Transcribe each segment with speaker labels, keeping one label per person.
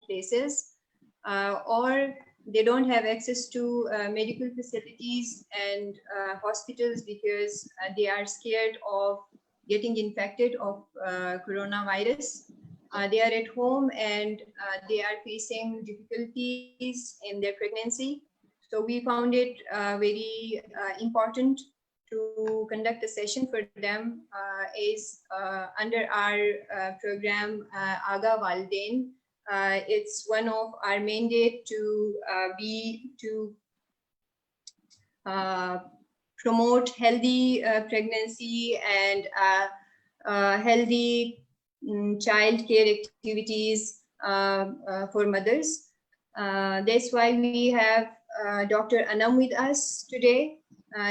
Speaker 1: places, or they don't have access to medical facilities and hospitals because they are scared of getting infected of coronavirus. They are at home and they are facing difficulties in their pregnancy. So we found it very important to conduct a session for them is under our program Aga Walden. It's one of our mandate to be to promote healthy pregnancy and healthy child care activities for mothers. That's why we have Dr. Anam with us today.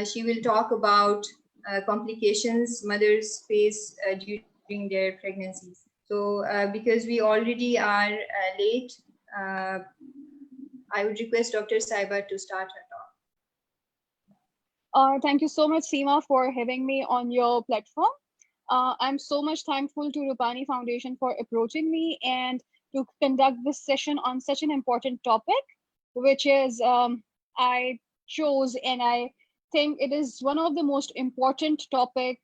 Speaker 1: She will talk about complications mothers face during their pregnancies. So because we already are late, uh, I would request Dr. Saiba to start her talk.
Speaker 2: Thank you so much, Seema, for having me on your platform. I'm so much thankful to Rupani Foundation for approaching me and to conduct this session on such an important topic, which is I chose, and I think it is one of the most important topic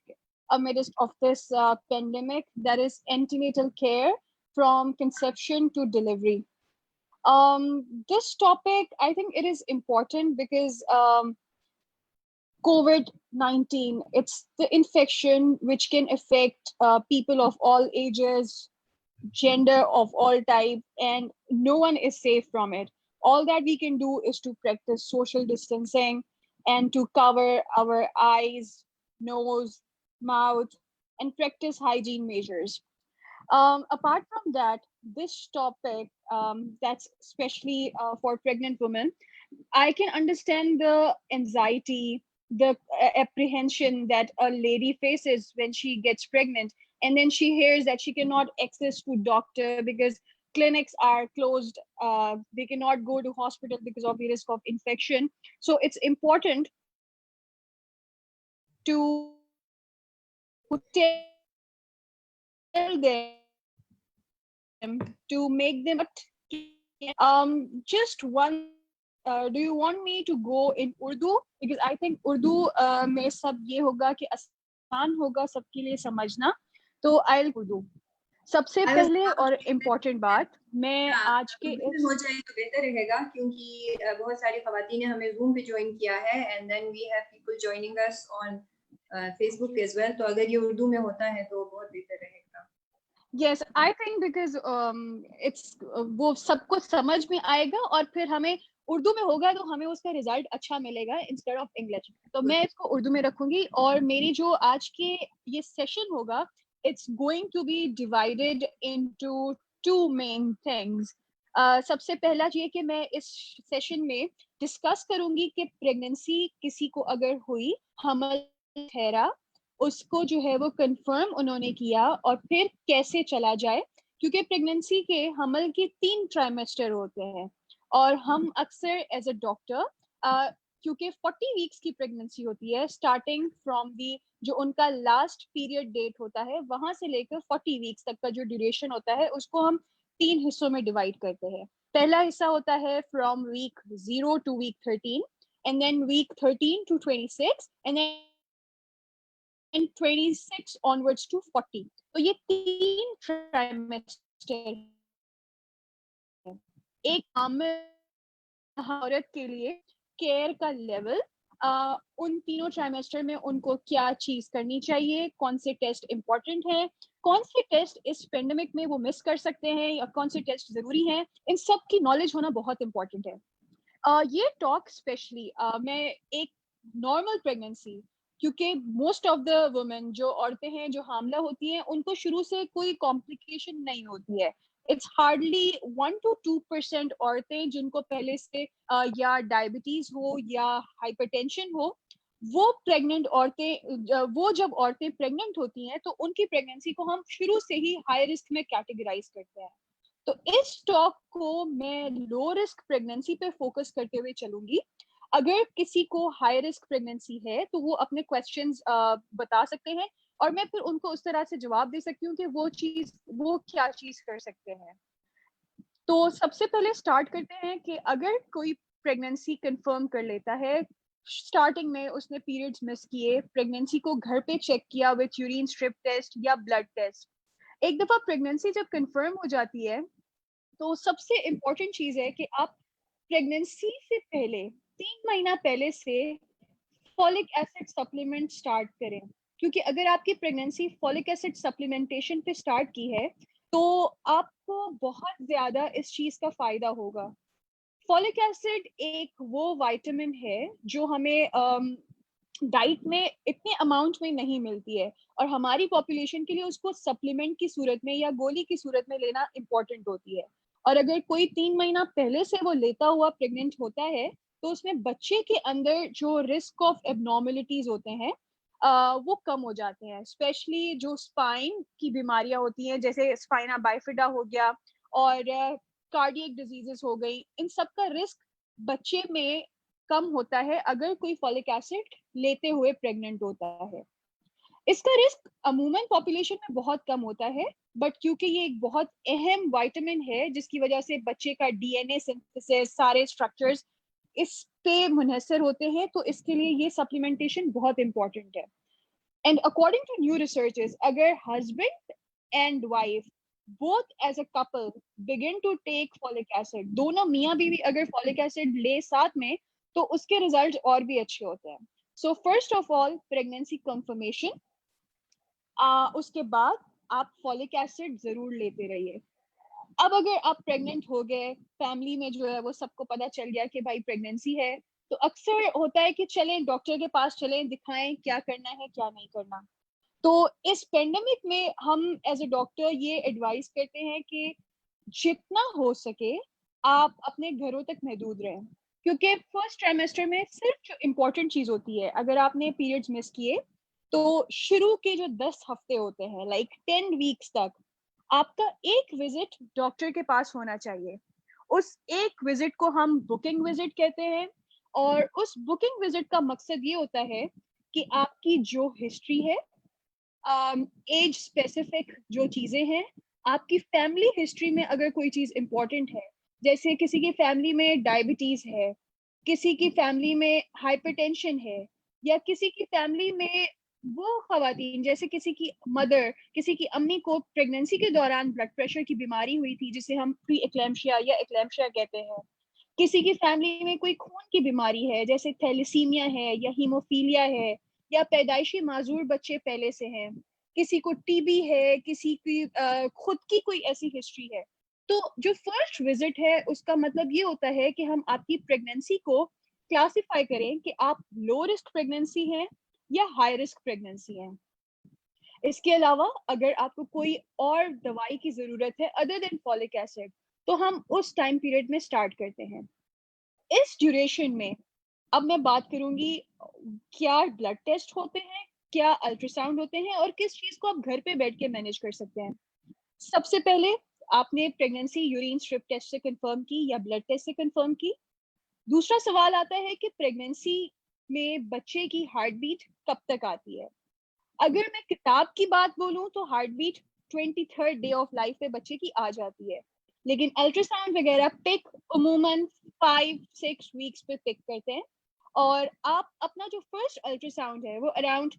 Speaker 2: amidst of this pandemic, that is antenatal care from conception to delivery. This topic, I think it is important because COVID-19, it's the infection which can affect people of all ages, gender of all type, and no one is safe from it. All that we can do is to practice social distancing and to cover our eyes, nose, mouth, and practice hygiene measures. Apart from that, this topic, that's especially for pregnant women, I can understand the anxiety, the apprehension that a lady faces when she gets pregnant, and then she hears that she cannot access to doctor because clinics are closed. They cannot go to hospital because of the risk of infection. So it's important to tell them to make them just one do you want me to go in Urdu? Because I think Urdu में सब ये होगा कि आसान होगा सबके लिए समझना. तो I'll Urdu. सबसे पहले और इम्पोर्टेंट बात, मैं आज के
Speaker 1: हो जाए तो बेहतर रहेगा क्योंकि बहुत सारी खवातीन ने हमें Zoom पे ज्वाइन किया है and then we have people joining us on Facebook as well. तो अगर ये उर्दू में होता है तो बहुत बेहतर रहेगा.
Speaker 2: Yes, I think because it's वो सबको समझ में आएगा और फिर हमें उर्दू में होगा तो हमें उसका रिजल्ट अच्छा मिलेगा इंस्टेड ऑफ इंग्लिश. तो मैं इसको उर्दू में रखूंगी और मेरी जो आज के ये सेशन होगा, it's going to be divided into two main things. सबसे पहला ये कि मैं इस सेशन में डिस्कस करूंगी कि प्रेगनेंसी किसी को अगर हुई, हमल ठहरा, उसको जो है वो कंफर्म उन्होंने किया और फिर कैसे चला जाए, क्योंकि प्रेगनेंसी के हमल के 3 ट्राइमेस्टर होते हैं और हम अक्सर एज अ डॉक्टर क्योंकि 40 वीक्स की प्रेगनेंसी होती है, स्टार्टिंग फ्रॉम दी जो उनका लास्ट पीरियड डेट होता है वहां से लेकर 40 वीक्स तक का जो ड्यूरेशन होता है उसको हम 3 हिस्सों में डिवाइड करते हैं. पहला हिस्सा होता है from week 0 to week 13 and then week 13 to 26 and then 26 onwards to 40. तो ये 3 ट्राइमेस्टर एक औरत के लिए केयर का लेवल, उन तीनों ट्राइमेस्टर में उनको क्या चीज करनी चाहिए, कौन से टेस्ट इंपॉर्टेंट हैं, कौन से टेस्ट इस पेंडेमिक में वो मिस कर सकते हैं या कौन से टेस्ट जरूरी हैं, इन सब की नॉलेज होना बहुत इंपॉर्टेंट है. ये टॉक स्पेशली मैं एक नॉर्मल प्रेगनेंसी, क्योंकि मोस्ट ऑफ द वुमेन जो औरतें हैं जो हामला होती हैं उनको शुरू से कोई कॉम्प्लिकेशन नहीं होती है. इट्स हार्डली 1 to 2% औरतें जिनको पहले से या डायबिटीज हो या हाइपरटेंशन हो, वो प्रेग्नेंट औरतें, वो जब औरतें प्रेग्नेंट होती हैं तो उनकी प्रेगनेंसी को हम शुरू से ही हाई रिस्क में कैटेगराइज करते हैं. तो इस टॉक को मैं लो रिस्क प्रेगनेंसी पे फोकस करते हुए चलूंगी. अगर किसी को हाई रिस्क प्रेगनेंसी है तो वो अपने क्वेश्चंस बता सकते हैं और मैं फिर उनको उस तरह से जवाब दे सकती हूँ कि वो क्या चीज कर सकते हैं. तो सबसे पहले स्टार्ट करते हैं कि अगर कोई प्रेगनेंसी कंफर्म कर लेता है, स्टार्टिंग में उसने पीरियड्स मिस किए, प्रेगनेंसी को घर पे चेक किया विद यूरिन स्ट्रिप टेस्ट या ब्लड टेस्ट। एक दफा प्रेगनेंसी जब कंफर्म हो जाती है, तो सबसे इम्पोर्टेंट चीज है कि आप प्रेगनेंसी से पहले 3 महीना पहले से फॉलिक एसिड सप्लीमेंट स्टार्ट करें। क्योंकि अगर आपकी प्रेगनेंसी फॉलिक एसिड सप्लीमेंटेशन पे स्टार्ट की है, तो आपको बहुत ज्यादा इस चीज का फायदा होगा। फॉलिक एसिड एक वो विटामिन है जो हमें डाइट में इतने अमाउंट में नहीं मिलती है, और हमारी पॉपुलेशन के लिए उसको सप्लीमेंट की सूरत में या गोली की सूरत में लेना इम्पोर्टेंट होती है। और अगर कोई 3 महीना पहले से वो लेता हुआ प्रेग्नेंट होता है, तो उसमें बच्चे के अंदर जो रिस्क ऑफ एबनॉर्मलिटीज होते हैं वो कम हो जाते हैं। स्पेशली जो स्पाइन की बीमारियां होती हैं, जैसे स्पाइना बाइफिडा हो गया और कार्डियक डिजीजेस हो गई, इन सब का रिस्क बच्चे में कम होता है अगर कोई फॉलिक एसिड लेते हुए प्रेग्नेंट होता है। इसका रिस्क अमूमन पॉपुलेशन में बहुत कम होता है, बट क्योंकि ये एक बहुत अहम विटामिन है जिसकी वजह से बच्चे का डीएनए सिंथेसिस, सारे स्ट्रक्चर्स इस पे मुनहसर होते हैं, तो इसके लिए ये सप्लीमेंटेशन बहुत इंपॉर्टेंट है। And according to new researches, अगर husband and wife both as a couple begin to take folic acid, दोनों मियाँ बीवी अगर folic acid ले साथ में, तो उसके रिजल्ट और भी अच्छे होते हैं। So first of all pregnancy confirmation, उसके बाद आप फॉलिक एसिड जरूर लेते रहिए। अब अगर आप प्रेग्नेंट हो गए, फैमिली में जो है वो सबको पता चल गया कि भाई प्रेगनेंसी है, तो अक्सर होता है कि चलें डॉक्टर के पास, चलें दिखाएं क्या करना है क्या नहीं करना। तो इस पेंडेमिक में हम एज ए डॉक्टर ये एडवाइस करते हैं कि जितना हो सके आप अपने घरों तक महदूद रहें। क्योंकि फर्स्ट ट्राइमेस्टर में सिर्फ जो इम्पोर्टेंट चीज होती है, अगर आपने पीरियड्स मिस किए, तो शुरू के जो 10 हफ्ते होते हैं, लाइक 10 वीक्स तक, आपका एक विजिट डॉक्टर के पास होना चाहिए। उस एक विजिट को हम बुकिंग विजिट कहते हैं, और उस बुकिंग विजिट का मकसद ये होता है कि आपकी जो हिस्ट्री है, एज स्पेसिफिक जो चीजें हैं, आपकी फैमिली हिस्ट्री में अगर कोई चीज इंपॉर्टेंट है, जैसे किसी की फैमिली में डायबिटीज है, किसी की फैमिली में हाइपरटेंशन है, या किसी की फैमिली में वो खवातीन जैसे किसी की मदर, किसी की अम्मी को प्रेगनेंसी के दौरान ब्लड प्रेशर की बीमारी हुई थी जिसे हम प्री एक्लैम्शिया या एक्लैम्शिया कहते हैं। किसी की फैमिली में कोई खून की बीमारी है जैसे थैलेसीमिया है या हीमोफीलिया है, या पैदाइशी माजूर बच्चे पहले से हैं, किसी को टीबी है, किसी की खुद की कोई ऐसी हिस्ट्री है। तो जो फर्स्ट विजिट है उसका मतलब ये होता है कि हम आपकी प्रेगनेंसी को क्लासिफाई करें कि आप लो रिस्क प्रेगनेंसी हैं या हाई रिस्क प्रेगनेंसी हैं। इसके अलावा अगर आपको कोई और दवाई की जरूरत है अदर देन फॉलिक एसिड, तो हम उस टाइम पीरियड में स्टार्ट करते हैं। इस ड्यूरेशन में अब मैं बात करूंगी क्या ब्लड टेस्ट होते हैं, क्या अल्ट्रासाउंड होते हैं, और किस चीज को आप घर पे बैठ के मैनेज कर सकते हैं। सबसे पहले आपने प्रेगनेंसी यूरिन स्ट्रिप टेस्ट से कंफर्म की या ब्लड टेस्ट से कंफर्म की। दूसरा सवाल आता है कि प्रेगनेंसी में बच्चे की हार्ट बीट कब तक आती है। अगर मैं किताब की बात बोलूं तो heart beat 23rd day of life पे बच्चे की आ जाती है, लेकिन अल्ट्रासाउंड वगैरह पिक अमूमन 5-6 वीक्स पे पिक करते हैं। और आप अपना जो फर्स्ट अल्ट्रासाउंड है वो अराउंड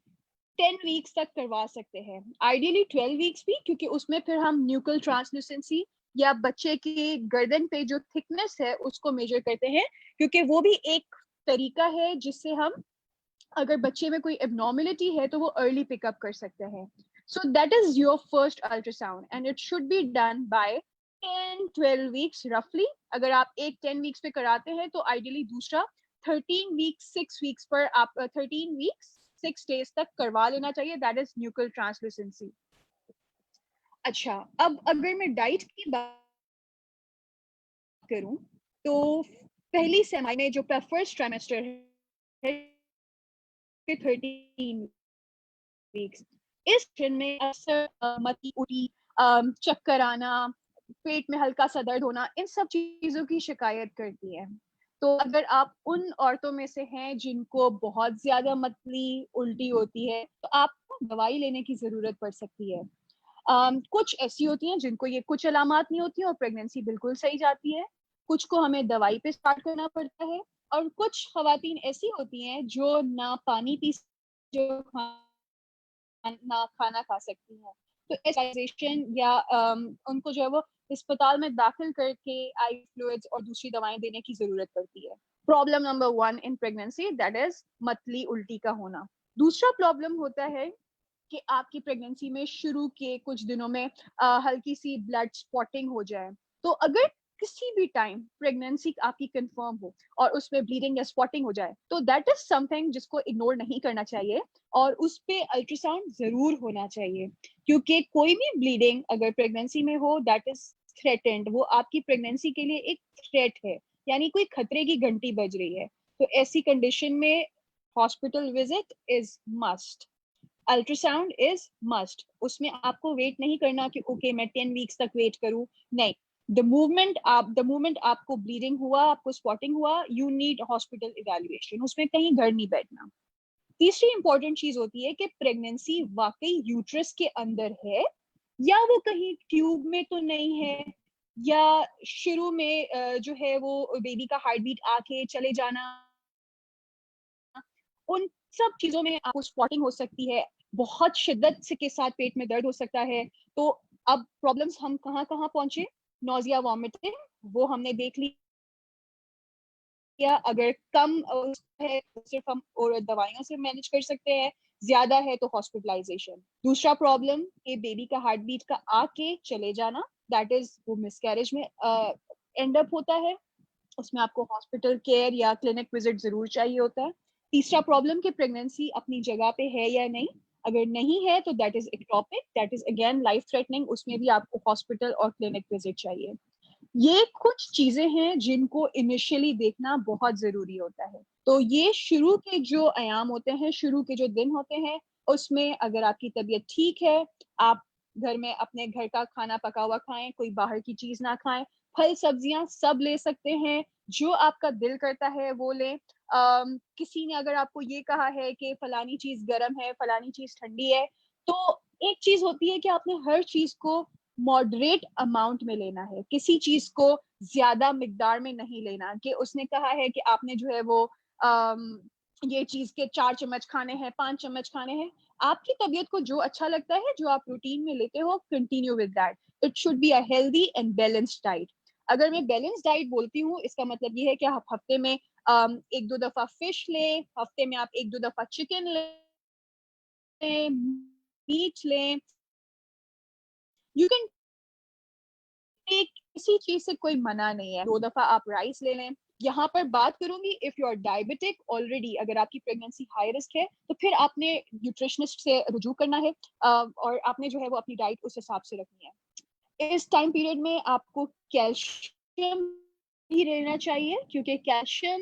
Speaker 2: 10 वीक्स तक करवा सकते हैं, आइडियली 12 वीक्स भी, क्योंकि उसमें फिर हम न्यूक्ल ट्रांसल्यूसेंसी या बच्चे की गर्दन पे जो थिकनेस है उसको मेजर करते हैं, क्योंकि वो भी एक तरीका है जिससे हम अगर बच्चे में कोई एबनॉर्मलिटी है तो वो अर्ली पिकअप कर सकते हैं। So that is your first ultrasound and it should be done by 10-12 weeks रफली। अगर आप एक 10 वीक्स पे कराते हैं तो आइडियली दूसरा 13 वीक्स 6 वीक्स पर आप 13 वीक्स 6 डेज तक करवा लेना चाहिए। That is nuchal translucency. अच्छा, अब अगर मैं डाइट की बात करूं, तो पहली सेमाई में जो फर्स्ट ट्राइमेस्टर है 13 वीक्स, इस दिन में अक्सर मती उठी, चक्कर आना, पेट में हल्का सा दर्द होना, इन सब चीजों की शिकायत करती है। तो अगर आप उन औरतों में से हैं जिनको बहुत ज्यादा मतली उल्टी होती है, तो आपको दवाई लेने की जरूरत पड़ सकती है। कुछ ऐसी होती हैं जिनको ये कुछ अलामात नहीं होती हैं और प्रेगनेंसी बिल्कुल सही जाती है, कुछ को हमें दवाई पे स्टार्ट करना पड़ता है, और कुछ खवातीन ऐसी होती हैं जो ना पानी पी जो ना खाना खा सकती हैं। तो एस्टराइजेशन या उनको जो है वो अस्पताल में दाखिल करके आई फ्लूइड्स और दूसरी दवाएं देने की जरूरत पड़ती है। Problem number 1 in pregnancy, that is मतली उल्टी का होना। दूसरा प्रॉब्लम होता है कि आपकी प्रेगनेंसी में शुरू के कुछ दिनों में हल्की सी ब्लड स्पॉटिंग हो जाए। तो अगर किसी भी टाइम प्रेगनेंसी आपकी कंफर्म हो और उसमें ब्लीडिंग या स्पॉटिंग हो जाए, तो दैट इज समथिंग जिसको इग्नोर नहीं करना चाहिए और उस पे अल्ट्रासाउंड जरूर होना चाहिए, क्योंकि कोई भी ब्लीडिंग अगर प्रेगनेंसी में हो दैट इज थ्रेटेंड, वो आपकी प्रेगनेंसी के लिए एक थ्रेट है, यानी कोई खतरे की घंटी बज रही है। तो ऐसी कंडीशन में hospital visit is must, ultrasound is must. उसमें आपको वेट नहीं करना कि ओके मैं 10 वीक्स तक वेट करूं, नहीं। द मोमेंट आपको ब्लीडिंग हुआ, आपको स्पॉटिंग हुआ, यू नीड हॉस्पिटल इवैल्यूएशन, उसमें कहीं घर नहीं बैठना। तीसरी इंपॉर्टेंट चीज होती है कि प्रेगनेंसी वाकई यूट्रस के अंदर है या वो कहीं ट्यूब में तो नहीं है, या शुरू में जो है वो बेबी का हार्ट बीट आके चले जाना, उन सब चीजों में आपको स्पॉटिंग हो सकती है, बहुत शिद्दत से के साथ पेट में दर्द हो सकता है। तो अब प्रॉब्लम्स हम कहाँ कहाँ पहुंचे, नोजिया वॉमिटिंग वो हमने देख लिया, अगर कम है तो सिर्फ हम और दवाइयों से मैनेज कर सकते हैं, ज्यादा है तो हॉस्पिटलाइजेशन। दूसरा प्रॉब्लम कि बेबी का हार्ट बीट का आके चले जाना, दैट इज वो मिसकैरेज में एंड अप होता है, उसमें आपको हॉस्पिटल केयर या क्लिनिक विजिट जरूर चाहिए होता है। तीसरा प्रॉब्लम कि प्रेगनेंसी अपनी जगह पे है या नहीं, अगर नहीं है तो that is ectopic, that is again life threatening, उसमें भी आपको हॉस्पिटल और क्लिनिक विजिट चाहिए। ये कुछ चीजें हैं जिनको इनिशियली देखना बहुत जरूरी होता है। तो ये शुरू के जो आयाम होते हैं, शुरू के जो दिन होते हैं, उसमें अगर आपकी तबीयत ठीक है, आप घर में अपने घर का खाना पका हुआ खाएं, कोई बाहर की चीज ना खाएं, फल सब्जियां सब ले सकते हैं, जो आपका दिल करता है वो लें। किसी ने अगर आपको ये कहा है कि फलानी चीज गर्म है, फलानी चीज ठंडी है, तो एक चीज होती है कि आपने हर चीज को मॉडरेट अमाउंट में लेना है, किसी चीज को ज्यादा मिकदार में नहीं लेना कि उसने कहा है कि आपने जो है वो ये चीज के 4 चम्मच खाने हैं, 5 चम्मच खाने हैं। आपकी तबीयत को जो अच्छा लगता है, जो आप रूटीन में लेते हो, continue with that. It should be a healthy and balanced diet. अगर मैं बैलेंस डाइट बोलती हूँ, इसका मतलब ये है कि आप हफ्ते में 1-2 दफा फिश लें, हफ्ते में आप 1-2 दफा चिकन लें, मीट लें, यू कैन टेक, किसी चीज से कोई मना नहीं है, 2 दफा आप राइस ले लें। यहाँ पर बात करूंगी if you are diabetic already, अगर आपकी प्रेगनेंसी हाई रिस्क है तो फिर आपने न्यूट्रिशनिस्ट से रुजू करना है, और आपने जो है वो अपनी डाइट उस हिसाब से रखनी है। इस टाइम पीरियड में आपको कैल्शियम भी लेना चाहिए, क्योंकि calcium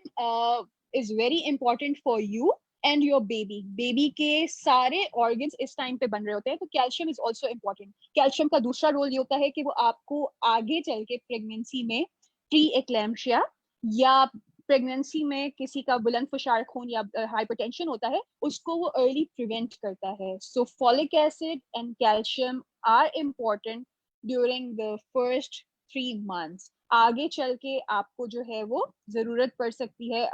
Speaker 2: is very important for you and your baby. Baby के सारे ऑर्गन्स इस टाइम पे बन रहे होते हैं, तो calcium is also important. Calcium का दूसरा रोल ये होता है कि वो आपको आगे चल के प्रेगनेंसी में प्री एक्लैम्शिया या प्रेगनेंसी में किसी का बुलंद फुशार खून या हाइपरटेंशन होता है, उसको वो अर्ली प्रिवेंट करता है। So folic acid and calcium are important during the first 3 months. आगे चल के आपको जो है वो जरूरत पड़ सकती है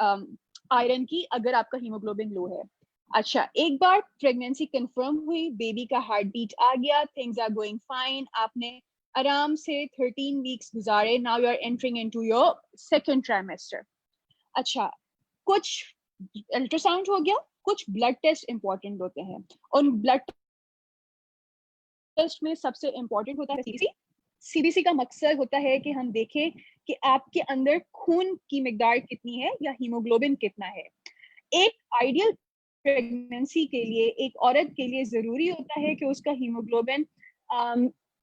Speaker 2: आयरन की, अगर आपका हीमोग्लोबिन लो है। अच्छा, एक बार प्रेगनेंसी कंफर्म हुई, बेबी का हार्ट बीट आ गया, थिंग्स आर गोइंग फाइन, आपने आराम से 13 वीक्स गुजारे, now you are entering into your second trimester. अच्छा, कुछ अल्ट्रासाउंड हो गया, कुछ ब्लड टेस्ट इंपॉर्टेंट होते हैं। उन ब्लड टेस्ट में सबसे इंपॉर्टेंट होता है सीबीसी। सीबीसी का मकसद होता है कि हम देखें कि आपके अंदर खून की मिकदार कितनी है या हीमोग्लोबिन कितना है। एक आइडियल प्रेगनेंसी के लिए, एक औरत के लिए जरूरी होता है कि उसका हीमोग्लोबिन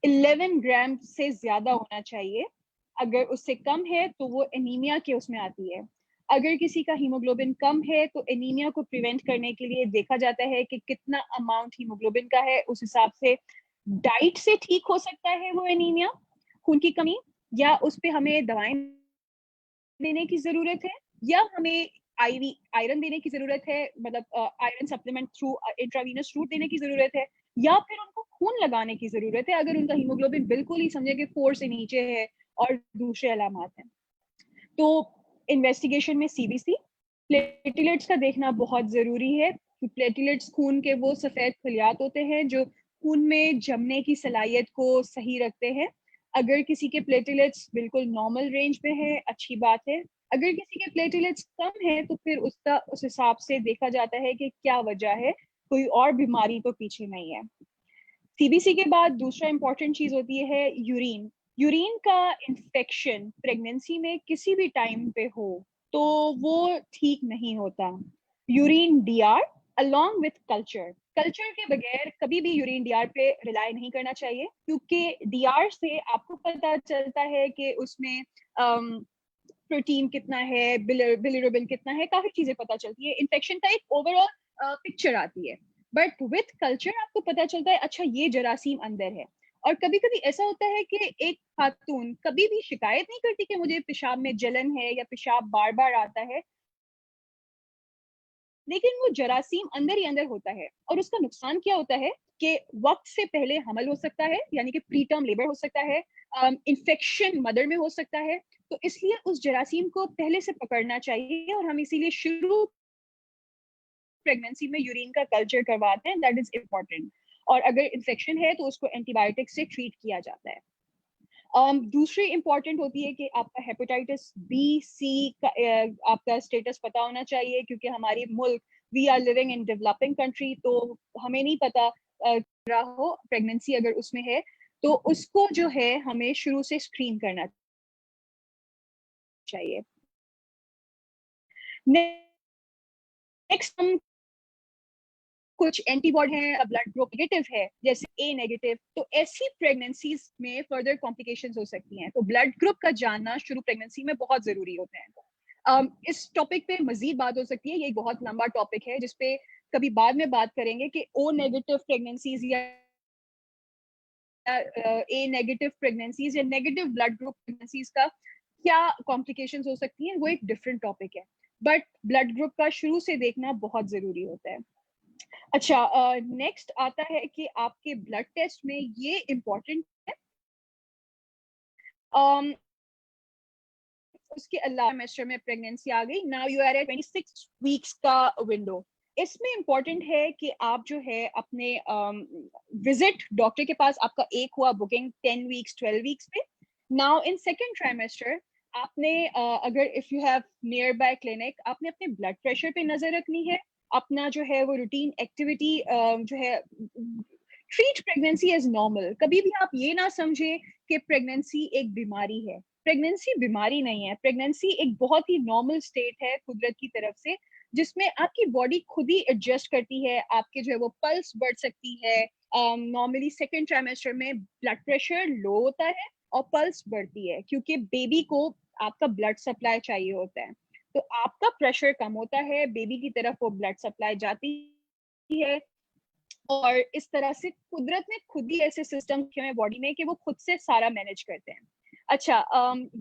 Speaker 2: 11 ग्राम से ज्यादा होना चाहिए। अगर उससे कम है तो वो एनीमिया के उसमें आती है। अगर किसी का हीमोग्लोबिन कम है तो एनीमिया को प्रिवेंट करने के लिए देखा जाता है कि कितना अमाउंट हीमोग्लोबिन का है, उस हिसाब से डाइट से ठीक हो सकता है वो एनीमिया, खून की कमी, या उस पे हमें दवाएं देने की जरूरत है, या हमें आईवी आयरन देने की जरूरत है, मतलब iron supplement through intravenous route देने की जरूरत है, या फिर उनको खून लगाने की जरूरत है अगर उनका हीमोग्लोबिन बिल्कुल ही समझे कि 4 से नीचे है और दूसरे अलामात हैं। तो इन्वेस्टिगेशन में सीबीसी, प्लेटलेट्स का देखना बहुत जरूरी है। प्लेटलेट्स खून के वो सफेद खलियात होते हैं जो खून में जमने की सलाहियत को सही रखते हैं। अगर किसी के प्लेटलेट्स बिल्कुल नॉर्मल रेंज में है, अच्छी बात है। अगर किसी के प्लेटलेट्स कम है तो फिर उसका उस हिसाब से देखा जाता है कि क्या वजह है, कोई और बीमारी तो पीछे नहीं है। सीबीसी के बाद दूसरा इंपॉर्टेंट चीज होती है यूरिन। यूरिन का इन्फेक्शन प्रेगनेंसी में किसी भी टाइम पे हो तो वो ठीक नहीं होता। Urine DR along with culture, culture के बगैर कभी भी यूरिन डीआर पे रिलाई नहीं करना चाहिए, क्योंकि डीआर से आपको पता चलता है कि उसमें प्रोटीन कितना है, बिलिरुबिन कितना है, काफी चीजें पता चलती है, इन्फेक्शन का एक ओवरऑल पिक्चर आती है। बट विथ कल्चर आपको पता चलता है अच्छा ये जरासीम अंदर है। और कभी कभी ऐसा होता है कि एक खातून कभी भी शिकायत नहीं करती कि मुझे पेशाब में जलन है या पेशाब बार बार आता है, लेकिन वो जरासीम अंदर ही अंदर होता है। और उसका नुकसान क्या होता है कि वक्त से पहले हमल हो सकता है, यानी कि प्री टर्म लेबर हो सकता है, इन्फेक्शन मदर में हो सकता है। तो इसलिए उस जरासीम को पहले से पकड़ना चाहिए और हम इसीलिए शुरू प्रेगनेंसी में यूरिन का कल्चर करवाते हैं, दैट इज इम्पोर्टेंट। और अगर इन्फेक्शन है तो उसको एंटीबायोटिक से ट्रीट किया जाता है। दूसरी इंपॉर्टेंट होती है कि आपका हेपेटाइटिस बी सी का आपका स्टेटस पता होना चाहिए, क्योंकि हमारी मुल्क, we are living in developing country, तो हमें नहीं पता रहा हो प्रेगनेंसी अगर उसमें है तो उसको जो है हमें शुरू से स्क्रीन करना चाहिए। नेक्स्ट हम कुछ एंटीबॉडी है, ब्लड ग्रुप नेगेटिव है जैसे ए नेगेटिव, तो ऐसी प्रेगनेंसीज में फर्दर कॉम्प्लिकेशंस हो सकती हैं। तो ब्लड ग्रुप का जानना शुरू प्रेगनेंसी में बहुत जरूरी होता है। इस टॉपिक पे मजीद बात हो सकती है, ये एक बहुत लंबा टॉपिक है जिसपे कभी बाद में बात करेंगे कि ओ नेगेटिव प्रेगनेंसीज या ए नेगेटिव प्रेगनेंसीज या नेगेटिव ब्लड ग्रुप प्रेगनेंसीज का क्या कॉम्प्लिकेशंस हो सकती हैं, वो एक डिफरेंट टॉपिक है। बट ब्लड ग्रुप का शुरू से देखना बहुत जरूरी होता है। अच्छा, नेक्स्ट आता है कि आपके ब्लड टेस्ट में ये इम्पोर्टेंट है। um, उसके अलावा सेमेस्टर में प्रेगनेंसी आ गई, now you are at 26 weeks का विंडो। इसमें इम्पोर्टेंट है कि आप जो है अपने विजिट डॉक्टर के पास, आपका एक हुआ बुकिंग 10 वीक्स 12 वीक्स पे। नाउ इन सेकेंड ट्राइमेस्टर आपने अगर if you have near by clinic, आपने अपने ब्लड प्रेशर पे नजर रखनी है, अपना जो है वो रूटीन एक्टिविटी जो है, ट्रीट प्रेगनेंसी एज नॉर्मल। कभी भी आप ये ना समझे कि प्रेगनेंसी एक बीमारी है। प्रेगनेंसी बीमारी नहीं है, प्रेगनेंसी एक बहुत ही नॉर्मल स्टेट है कुदरत की तरफ से, जिसमें आपकी बॉडी खुद ही एडजस्ट करती है। आपके जो है वो पल्स बढ़ सकती है। नॉर्मली सेकेंड ट्राइमेस्टर में ब्लड प्रेशर लो होता है और पल्स बढ़ती है, क्योंकि बेबी को आपका ब्लड सप्लाई चाहिए होता है। तो आपका प्रेशर कम होता है, बेबी की तरफ वो ब्लड सप्लाई जाती है, और इस तरह से कुदरत ने खुद ही ऐसे सिस्टम रखे हुए बॉडी में कि वो खुद से सारा मैनेज करते हैं। अच्छा,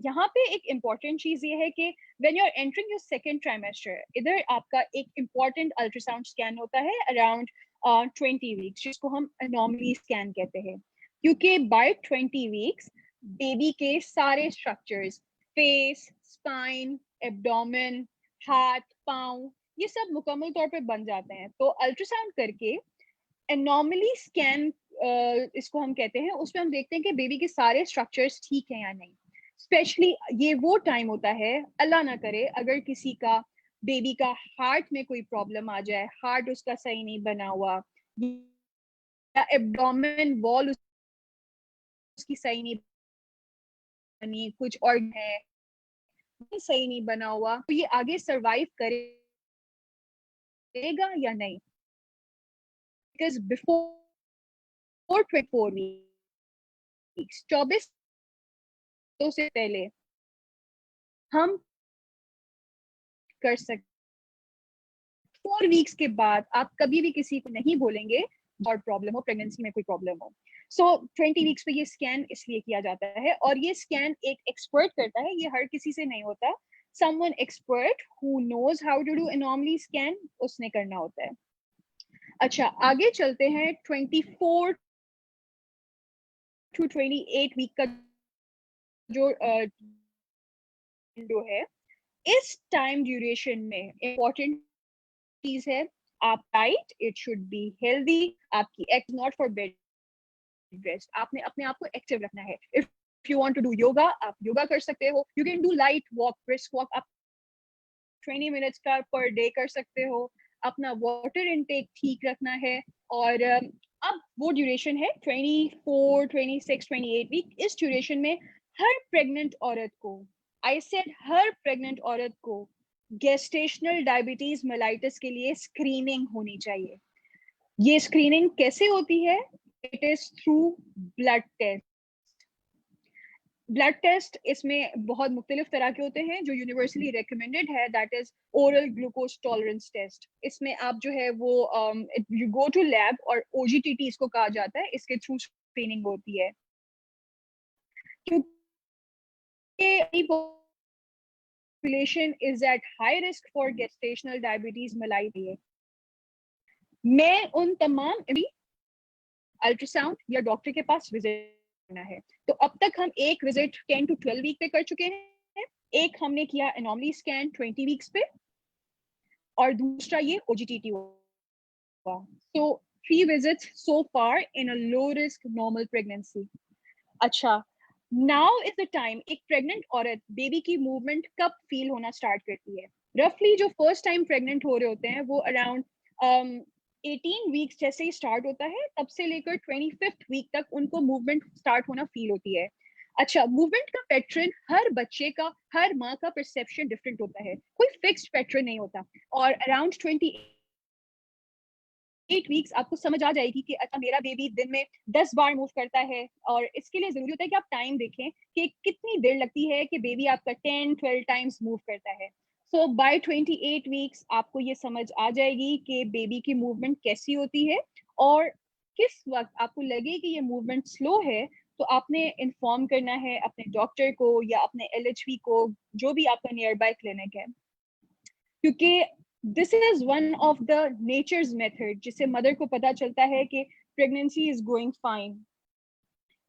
Speaker 2: यहाँ पे एक इम्पॉर्टेंट चीज ये है कि when you are entering your second trimester, इधर आपका एक इम्पॉर्टेंट अल्ट्रासाउंड स्कैन होता है अराउंड 20 वीक्स, जिसको हम नॉर्मली स्कैन कहते हैं। क्योंकि बाय 20 वीक्स बेबी के सारे स्ट्रक्चर्स, फेस, स्पाइन, एब्डोमेन, हाथ, पाँव, ये सब मुकम्मल तौर पे बन जाते हैं। तो अल्ट्रासाउंड करके एनॉमली स्कैन इसको हम कहते हैं, उसमें हम देखते हैं कि बेबी के सारे स्ट्रक्चर्स ठीक हैं या नहीं। स्पेशली ये वो टाइम होता है, अल्लाह ना करे अगर किसी का बेबी का हार्ट में कोई प्रॉब्लम आ जाए, हार्ट उसका सही नहीं बना हुआ, या एब्डोमेन वॉल उसकी सही नहीं बनी, कुछ और है सही नहीं बना हुआ, तो ये आगे सरवाइव करेगा या नहीं। बिकॉज बिफोर 24 वीक्स, 24 से पहले हम कर सकते। 4 वीक्स के बाद आप कभी भी किसी को नहीं बोलेंगे और प्रॉब्लम हो, प्रेगनेंसी में कोई प्रॉब्लम हो। सो 20 वीक्स पे ये स्कैन इसलिए किया जाता है, और ये स्कैन एक एक्सपर्ट करता है, ये हर किसी से नहीं होता। Someone expert who knows how to do anomaly scan, उसने करना होता है। अच्छा, आगे चलते हैं 24 to 28 वीक का जो विंडो है, इस टाइम ड्यूरेशन में इम्पोर्टेंट चीज है आप diet, it should be healthy, आपकी ex not for bed rest, आपने अपने आप को एक्टिव रखना है। If you want to do yoga, आप योगा कर सकते हो, you can do light walk, brisk walk, आप 20 मिनट्स का पर डे कर सकते हो। अपना वाटर इनटेक ठीक रखना है। और अब वो ड्यूरेशन है 24, 26, 28 वीक। इस ड्यूरेशन में हर प्रेग्नेंट औरत को, आई सेड हर प्रेग्नेंट औरत को, गेस्टेशनल डायबिटीज मेलाइटिस के लिए स्क्रीनिंग होनी चाहिए। ये स्क्रीनिंग कैसे होती है? It is through blood test. Blood test इसमें बहुत मुख्तलिफ तरह के होते हैं। जो यूनिवर्सली रिकमेंडेड है that is oral glucose tolerance test. इसमें आप जो है वो यू गो टू लैब, और OGTT इसको कहा जाता है, इसके थ्रू स्क्रीनिंग होती है। क्योंकि population is at high risk for gestational diabetes mellitus, मैं उन तमाम अल्ट्रासाउंड या डॉक्टर के पास विजिट करना है। तो अब तक हम एक विजिट 10 to 12 वीक पे कर चुके हैं, एक हमने किया एनोमली स्कैन 20 वीक्स पे, और दूसरा ये OGTT हुआ। So 3 visits so far in a low risk normal pregnancy. अच्छा, नाउ इज द टाइम। एक प्रेग्नेंट औरत बेबी की मूवमेंट कब फील होना स्टार्ट करती है? रफली जो फर्स्ट टाइम प्रेग्नेंट हो रहे होते हैं वो अराउंड 18 वीक्स जैसे ही स्टार्ट होता है, तब से लेकर 25th वीक तक उनको मूवमेंट स्टार्ट होना फील होती है। अच्छा, मूवमेंट का पैटर्न हर बच्चे का, हर माँ का परसेप्शन डिफरेंट होता है, कोई फिक्स्ड पैटर्न नहीं होता। और अराउंड 28 वीक्स आपको समझ आ जाएगी कि अच्छा मेरा बेबी दिन में 10 बार मूव करता है। और इसके लिए जरूरी होता है कि आप टाइम देखें कि कितनी देर लगती है कि बेबी आपका 10-12 टाइम्स मूव करता है। सो बाय 28 वीक्स आपको ये समझ आ जाएगी कि बेबी की मूवमेंट कैसी होती है, और किस वक्त आपको लगे कि ये मूवमेंट स्लो है तो आपने इन्फॉर्म करना है अपने डॉक्टर को या अपने LHV को, जो भी आपका नियर बाय क्लिनिक है। क्योंकि this is one of the natures method जिससे मदर को पता चलता है कि प्रेगनेंसी इज गोइंग फाइन,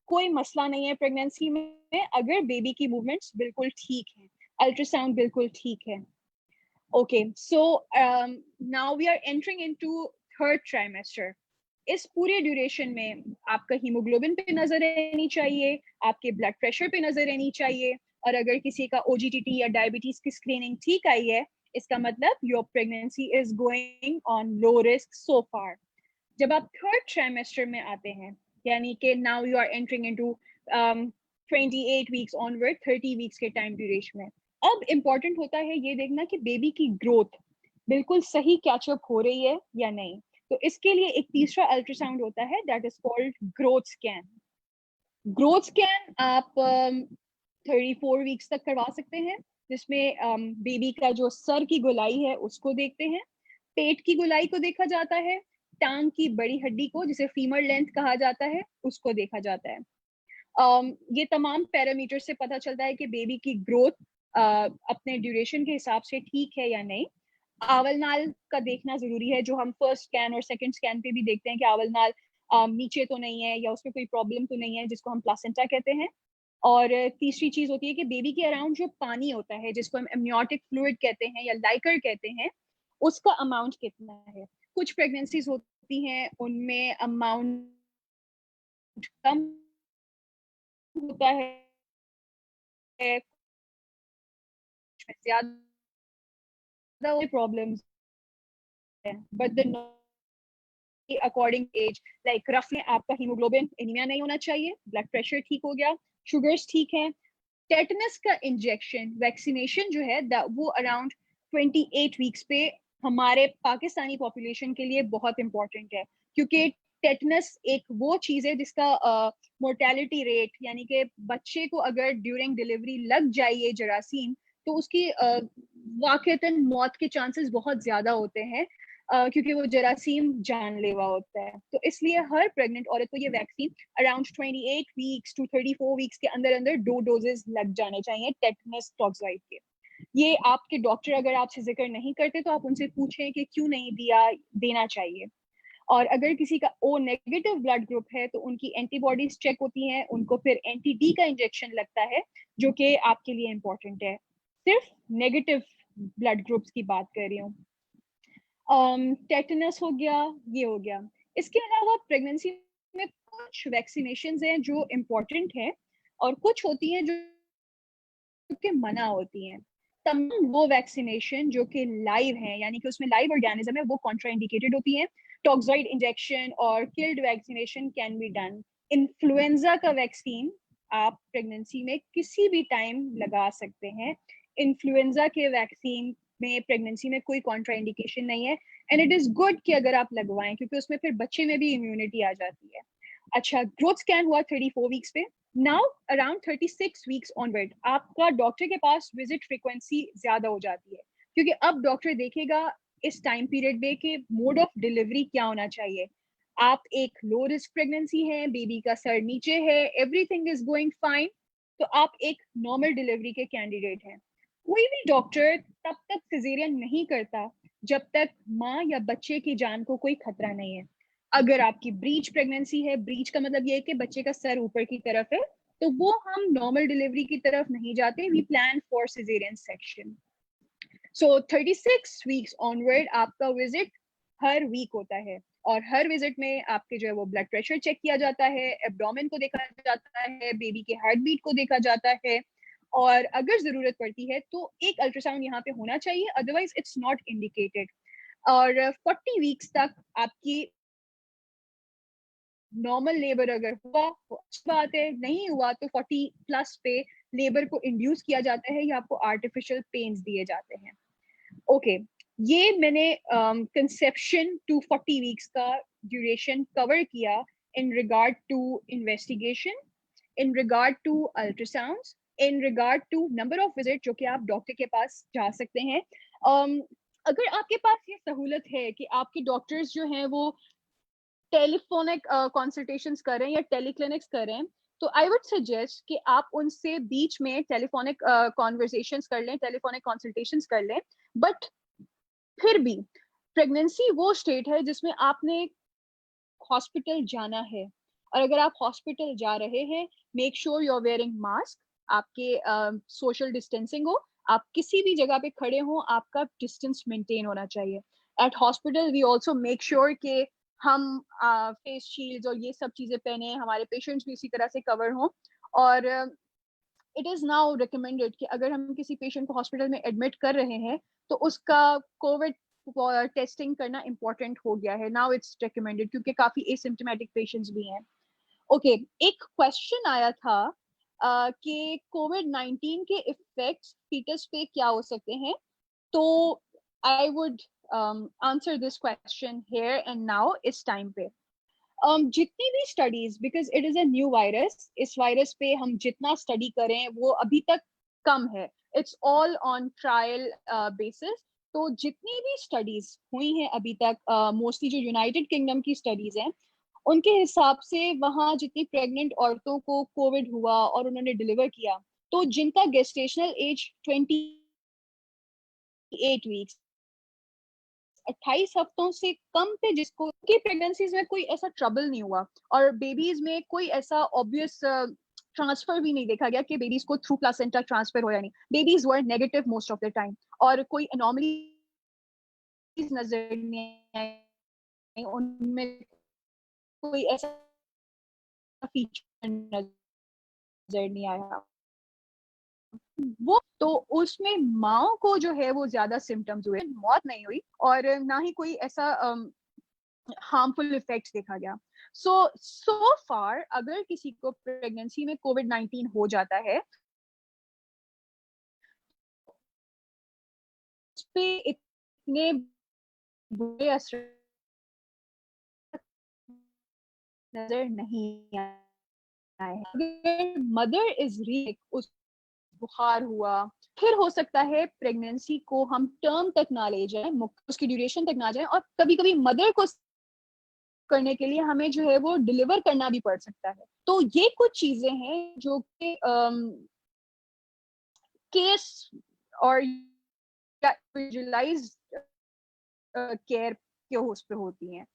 Speaker 2: कोई मसला नहीं है प्रेगनेंसी में, अगर बेबी की मूवमेंट्स बिल्कुल ठीक है, अल्ट्रासाउंड बिल्कुल ठीक है। Okay, so now we are entering into third trimester. इस पूरे ड्यूरेशन में आपका हीमोग्लोबिन पे नजर रहनी चाहिए, आपके ब्लड प्रेशर पे नजर रहनी चाहिए, और अगर किसी का OGTT या डायबिटीज की स्क्रीनिंग ठीक आई है, इसका मतलब your pregnancy is going on low risk so far. जब आप थर्ड ट्राइमेस्टर में आते हैं, यानी कि now you are entering into 28 weeks onward, 30 weeks के टाइम ड्यूरेशन में, अब इम्पोर्टेंट होता है ये देखना कि बेबी की ग्रोथ बिल्कुल सही कैचअप हो रही है या नहीं। तो इसके लिए एक तीसरा अल्ट्रासाउंड होता है that is called growth scan. Growth scan आप 34 वीक्स तक करवा सकते हैं, जिसमें बेबी का जो सर की गोलाई है उसको देखते हैं, पेट की गोलाई को देखा जाता है, टांग की बड़ी हड्डी को, जिसे फीमर लेंथ कहा जाता है, उसको देखा जाता है। ये तमाम पैरामीटर से पता चलता है कि बेबी की ग्रोथ अपने ड्यूरेशन के हिसाब से ठीक है या नहीं। आवलनाल का देखना जरूरी है, जो हम फर्स्ट स्कैन और सेकंड स्कैन पे भी देखते हैं कि आवलनाल नीचे तो नहीं है या उसमें कोई प्रॉब्लम तो नहीं है, जिसको हम प्लासेंटा कहते हैं। और तीसरी चीज होती है कि बेबी के अराउंड जो पानी होता है, जिसको हम एमनियोटिक फ्लूइड कहते हैं या लाइकर कहते हैं, उसका अमाउंट कितना है। कुछ प्रेगनेंसीज होती हैं उनमें अमाउंट कम होता है, ज्यादा प्रॉब्लम्स है, but the according age, like रफली आपका हीमोग्लोबिन एनीमिया नहीं होना चाहिए, ब्लड प्रेशर ठीक हो गया, शुगर्स ठीक है। टेटनस का इंजेक्शन वैक्सीनेशन जो है वो अराउंड 28 वीक्स पे हमारे पाकिस्तानी पॉपुलेशन के लिए बहुत इंपॉर्टेंट है, क्योंकि टेटनस एक वो चीज है जिसका मोर्टेलिटी रेट, यानी कि बच्चे को अगर ड्यूरिंग डिलीवरी लग जाए ये जरासीम, तो उसकी वाकईतन मौत के चांसेस बहुत ज्यादा होते हैं, क्योंकि वो जरासीम जानलेवा होता है। तो इसलिए हर प्रेग्नेंट औरत को ये vaccine around 28 weeks to 34 weeks के अंदर अंदर 2 डोजेस लग जाने चाहिए टेटनस टॉक्साइड के। ये आपके डॉक्टर अगर आपसे जिक्र नहीं करते तो आप उनसे पूछें कि क्यों नहीं देना चाहिए। और अगर किसी का ओ नेगेटिव ब्लड ग्रुप है तो उनकी एंटीबॉडीज चेक होती हैं, उनको फिर एंटी डी का इंजेक्शन लगता है जो कि आपके लिए इम्पोर्टेंट है। सिर्फ नेगेटिव ब्लड ग्रुप्स की बात कर रही हूँ। टेटनस हो गया, ये हो गया। इसके अलावा प्रेगनेंसी में कुछ वैक्सीनेशन हैं जो इम्पोर्टेंट है और कुछ होती हैं जो कि मना होती हैं। तमाम वो वैक्सीनेशन जो कि लाइव हैं, यानी कि उसमें लाइव ऑर्गेनिज्म है, वो कॉन्ट्राइंडिकेटेड होती हैं। टॉक्साइड इंजेक्शन और killed vaccination can be done. Influenza का वैक्सीन आप प्रेगनेंसी में किसी भी टाइम लगा सकते हैं। इन्फ्लुएंजा के वैक्सीन में प्रेगनेंसी में कोई कॉन्ट्राइंडिकेशन नहीं है, एंड इट इज गुड कि अगर आप लगवाएं, क्योंकि उसमें फिर बच्चे में भी इम्यूनिटी आ जाती है। अच्छा, ग्रोथ स्कैन हुआ 34 वीक्स पे। नाउ अराउंड 36 वीक्स ऑनवर्ड आपका डॉक्टर के पास विजिट फ्रीक्वेंसी ज्यादा हो जाती है, क्योंकि अब डॉक्टर देखेगा इस टाइम पीरियड में कि मोड ऑफ डिलीवरी क्या होना चाहिए। आप एक लो रिस्क प्रेगनेंसी है, बेबी का सर नीचे है, एवरीथिंग इज गोइंग फाइन, तो आप एक नॉर्मल डिलीवरी के कैंडिडेट हैं। कोई भी डॉक्टर तब तक सिजेरियन नहीं करता जब तक माँ या बच्चे की जान को कोई खतरा नहीं है। अगर आपकी ब्रीच प्रेगनेंसी है, ब्रीच का मतलब ये है कि बच्चे का सर ऊपर की तरफ है, तो वो हम नॉर्मल डिलीवरी की तरफ नहीं जाते, we plan for caesarean section. So 36 weeks onward आपका विजिट हर वीक होता है, और हर विजिट में आपके जो है वो ब्लड प्रेशर चेक किया जाता है, एब्डोमेन को देखा जाता है, बेबी के हार्ट बीट को देखा जाता है, और अगर जरूरत पड़ती है तो एक अल्ट्रासाउंड यहाँ पे होना चाहिए, अदरवाइज इट्स नॉट इंडिकेटेड। और 40 वीक्स तक आपकी नॉर्मल लेबर अगर हुआ तो अच्छी बात है, नहीं हुआ तो 40 प्लस पे लेबर को इंड्यूस किया जाता है या आपको आर्टिफिशियल पेन्स दिए जाते हैं। ओके, ये मैंने कंसेप्शन टू 40 वीक्स का ड्यूरेशन कवर किया in regard to investigation, in regard to ultrasounds, in regard to number of visit जो कि आप डॉक्टर के पास जा सकते हैं। अगर आपके पास ये सहूलत है कि आपके डॉक्टर्स जो हैं वो टेलीफोनिक कंसल्टेशंस करें या टेलीक्लिनिक्स करें, तो आई वुड सजेस्ट कि आप उनसे बीच में टेलीफोनिक कॉन्वर्सेशंस कर लें, टेलीफोनिक कंसल्टेशंस कर लें। बट फिर भी प्रेगनेंसी वो स्टेट है जिसमें आपने हॉस्पिटल जाना है, और अगर आप हॉस्पिटल जा रहे हैं, make sure you are wearing mask, आपके सोशल डिस्टेंसिंग हो, आप किसी भी जगह पे खड़े हो, आपका डिस्टेंस मेंटेन होना चाहिए। At hospital we also make sure कि हम फेस शील्ड्स और ये सब चीजें पहने, हमारे पेशेंट्स भी इसी तरह से कवर हों। और इट इज नाउ रिकमेंडेड कि अगर हम किसी पेशेंट को हॉस्पिटल में एडमिट कर रहे हैं तो उसका कोविड टेस्टिंग करना इम्पोर्टेंट हो गया है, नाउ इट्स रिकमेंडेड, क्योंकि काफी एसिम्प्टोमेटिक पेशेंट्स भी हैं। ओके, एक क्वेश्चन आया था कि कोविड-19 के इफेक्ट्स फीटस पे क्या हो सकते हैं, तो I would answer this question here and now इस टाइम पे। जितनी भी studies, because it is a new virus, इस वायरस पे हम जितना स्टडी करें वो अभी तक कम है, it's all on trial basis. तो जितनी भी स्टडीज हुई हैं अभी तक, मोस्टली जो यूनाइटेड किंगडम की स्टडीज हैं, उनके हिसाब से वहाँ जितनी प्रेग्नेंट औरतों को कोविड हुआ और उन्होंने डिलीवर किया, तो जिनका गेस्टेशनल एज 28 वीक्स, 28 हफ्तों से कम थे, जिसको की प्रेगनेंसीज में कोई ऐसा ट्रबल नहीं हुआ, और बेबीज में कोई ऐसा ऑब्वियस ट्रांसफर भी नहीं देखा गया कि बेबीज को थ्रू प्लासेंटा ट्रांसफर हो या नहीं, babies were negative most of the time, और कोई एनॉमलीज नजर नहीं आई उनमें, कोई ऐसा फीचर नजर नहीं आया। वो तो उसमें माओ को जो है वो ज्यादा सिम्टम्स हुए, मौत नहीं हुई और ना ही कोई ऐसा हार्मफुल इफेक्ट्स देखा गया। सो फार अगर किसी को प्रेगनेंसी में कोविड-19 हो जाता है, उस पे इतने बुरे असर नजर नहीं आए हैं। अगर मदर इज वीक, उस बुखार हुआ, फिर हो सकता है प्रेगनेंसी को हम टर्म तक ना ले जाएं, उसकी ड्यूरेशन तक ना जाएं, और कभी कभी मदर को करने के लिए हमें जो है वो डिलीवर करना भी पड़ सकता है। तो ये कुछ चीजें हैं जो कि केस और विजुअलाइज्ड केयर के उस पे होती हैं।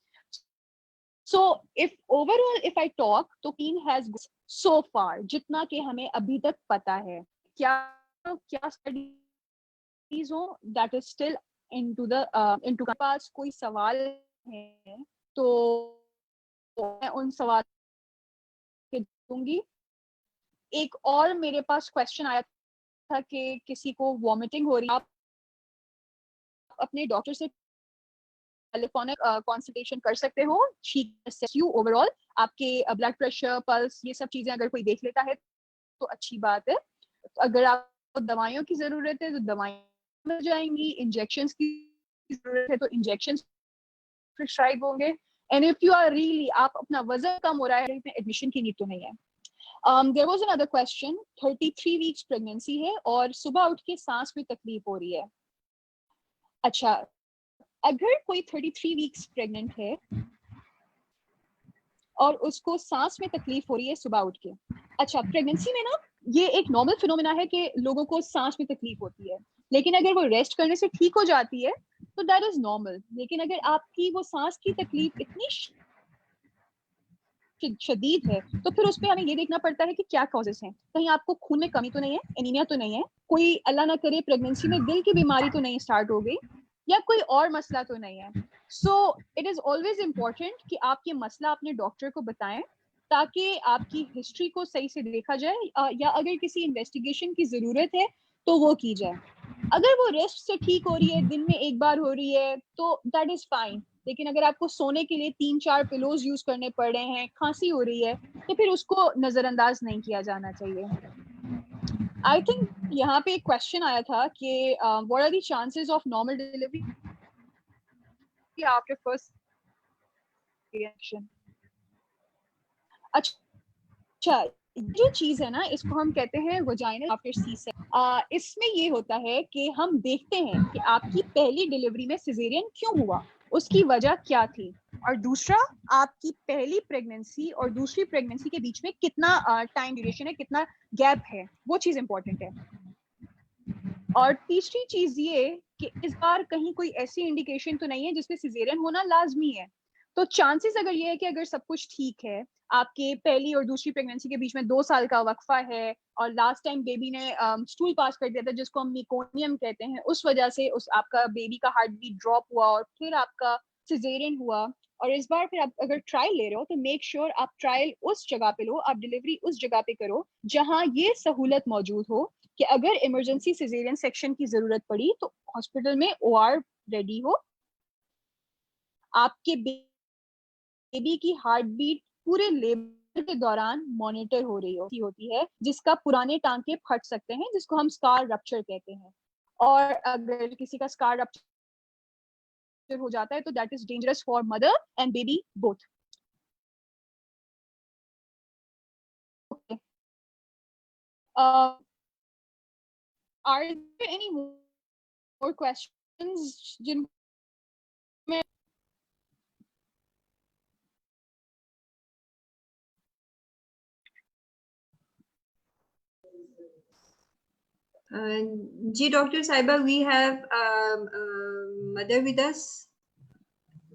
Speaker 2: So if overall if I talk, तो teen has so far जितना कि हमें अभी तक पता है, क्या studies हो, that is still into पास कोई सवाल है तो मैं उन सवाल के दूंगी। एक और मेरे पास क्वेश्चन आया था कि किसी को वॉमिटिंग हो रही है, आप अपने डॉक्टर से टेलीफोनिक कंसल्टेशन कर सकते हो। शी असेस यू ओवरऑल, आपके ब्लड प्रेशर, पल्स, ये सब चीजें अगर कोई देख लेता है तो अच्छी बात है। अगर आपको दवाइयों की जरूरत है तो दवाइयां मिल जाएंगी, इंजेक्शंस की जरूरत है तो इंजेक्शंस प्रिस्क्राइब होंगे। And if you are really, आप अपना वजन कम हो रहा है, एडमिशन की नीड तो नहीं है। There was another question, 33 weeks pregnancy है और सुबह उठ के सांस में तकलीफ हो रही है। अच्छा, अगर कोई 33 वीक्स प्रेग्नेंट है और उसको सांस में तकलीफ हो रही है सुबह उठ के, अच्छा प्रेगनेंसी में ना ये एक नॉर्मल फिनोमेना है कि लोगों को सांस में तकलीफ होती है, लेकिन अगर वो रेस्ट करने से ठीक हो जाती है तो दैट इज नॉर्मल। लेकिन अगर आपकी वो सांस की तकलीफ इतनी शदीद है तो फिर उस पर हमें ये देखना पड़ता है कि क्या कॉजेस हैं। कहीं आपको खून में कमी तो नहीं है, एनीमिया तो नहीं है, कोई अल्लाह ना करे प्रेगनेंसी में दिल की बीमारी तो नहीं स्टार्ट हो गई, या कोई और मसला तो नहीं है। So it is always important कि आप ये मसला अपने डॉक्टर को बताएं ताकि आपकी हिस्ट्री को सही से देखा जाए, या अगर किसी इन्वेस्टिगेशन की जरूरत है तो वो की जाए। अगर वो रेस्ट से ठीक हो रही है, दिन में एक बार हो रही है, तो दैट इज फाइन। लेकिन अगर आपको सोने के लिए 3-4 पिलोज यूज करने पड़ रहे हैं, खांसी हो रही है, तो फिर उसको नजरअंदाज नहीं किया जाना चाहिए। आई थिंक यहाँ पे एक क्वेश्चन आया था कि what are the chances of normal delivery after first reaction. अच्छा, जो चीज है ना, इसको हम कहते हैं वजाइनल आफ्टर सी सेक्शन। इसमें ये होता है कि हम देखते हैं कि आपकी पहली डिलीवरी में सिजेरियन क्यों हुआ, उसकी वजह क्या थी, और दूसरा आपकी पहली प्रेगनेंसी और दूसरी प्रेगनेंसी के बीच में कितना टाइम ड्यूरेशन है, कितना गैप है, वो चीज इंपॉर्टेंट है। और तीसरी चीज ये कि इस बार कहीं कोई ऐसी इंडिकेशन तो नहीं है जिसमें सिजेरियन होना लाजमी है। तो चांसेस अगर ये है कि अगर सब कुछ ठीक है, आपके पहली और दूसरी प्रेगनेंसी के बीच में 2 साल का वक्फा है, और लास्ट टाइम बेबी ने स्टूल पास कर दिया था जिसको हम मेकोनियम कहते हैं, उस वजह से उस आपका बेबी का हार्ट बीट ड्रॉप हुआ और फिर आपका सिजेरियन हुआ, और इस बार फिर आप अगर ट्रायल ले रहे हो तो मेक श्योर आप ट्रायल उस जगह पे लो, आप डिलीवरी उस जगह पे करो जहां ये सहूलत मौजूद हो कि अगर इमरजेंसी सिजेरियन सेक्शन की जरूरत पड़ी तो हॉस्पिटल में OR रेडी हो, आपके बेबी की हार्ट बीट पूरे लेबर के दौरान मॉनिटर हो रही होती है, जिसका पुराने टांके फट सकते हैं, जिसको हम स्कार रप्चर कहते हैं। और अगर किसी का स्कार रप्चर हो जाता है तो that is dangerous for mother and baby both. Okay. Are there any more questions जिनमें
Speaker 1: जी डॉक्टर साहिबा, we have mother with us.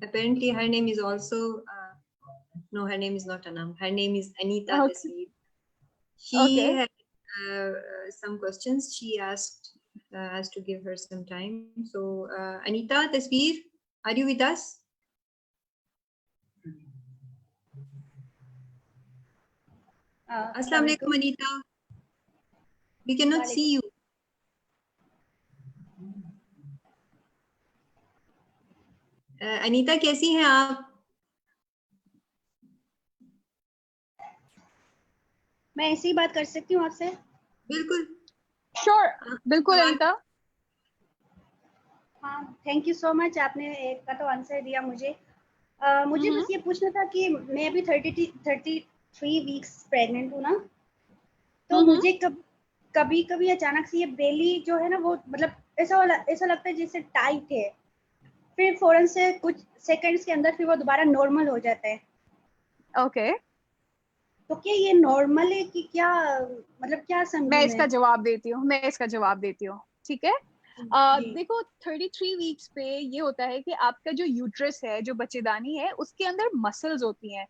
Speaker 1: Apparently her name is also no, her name is not Anam. Her name is Anita
Speaker 2: Okay.
Speaker 1: Tasveer. She
Speaker 2: Okay.
Speaker 1: had some questions. She asked us to give her some time. So Anita Tasveer, are you with us? Assalamu alaikum, Anita. We cannot see you. Anita कैसी हैं आप?
Speaker 3: मैं ऐसे ही बात कर सकती हूँ आपसे?
Speaker 1: बिल्कुल।
Speaker 2: श्योर, बिल्कुल अनीता।
Speaker 3: हाँ, थैंक यू सो मच, आपने एक का तो आंसर दिया मुझे। मुझे बस ये पूछना था कि मैं अभी 33 वीक्स प्रेग्नेंट हूँ ना, तो मुझे कभी कभी अचानक से ये बेली जो है ना, वो मतलब ऐसा लगता है जैसे टाइट है, फिर फौरन से कुछ सेकंड्स के अंदर फिर वो दोबारा नॉर्मल हो जाता है।
Speaker 2: ओके।
Speaker 3: तो क्या ये नॉर्मल है कि क्या, मतलब क्या समझूं
Speaker 2: मैं इसका जवाब देती हूँ, ठीक है। देखो 33 वीक्स पे ये होता है कि आपका जो यूट्रस है, जो बच्चेदानी है, उसके अंदर मसल्स होती हैं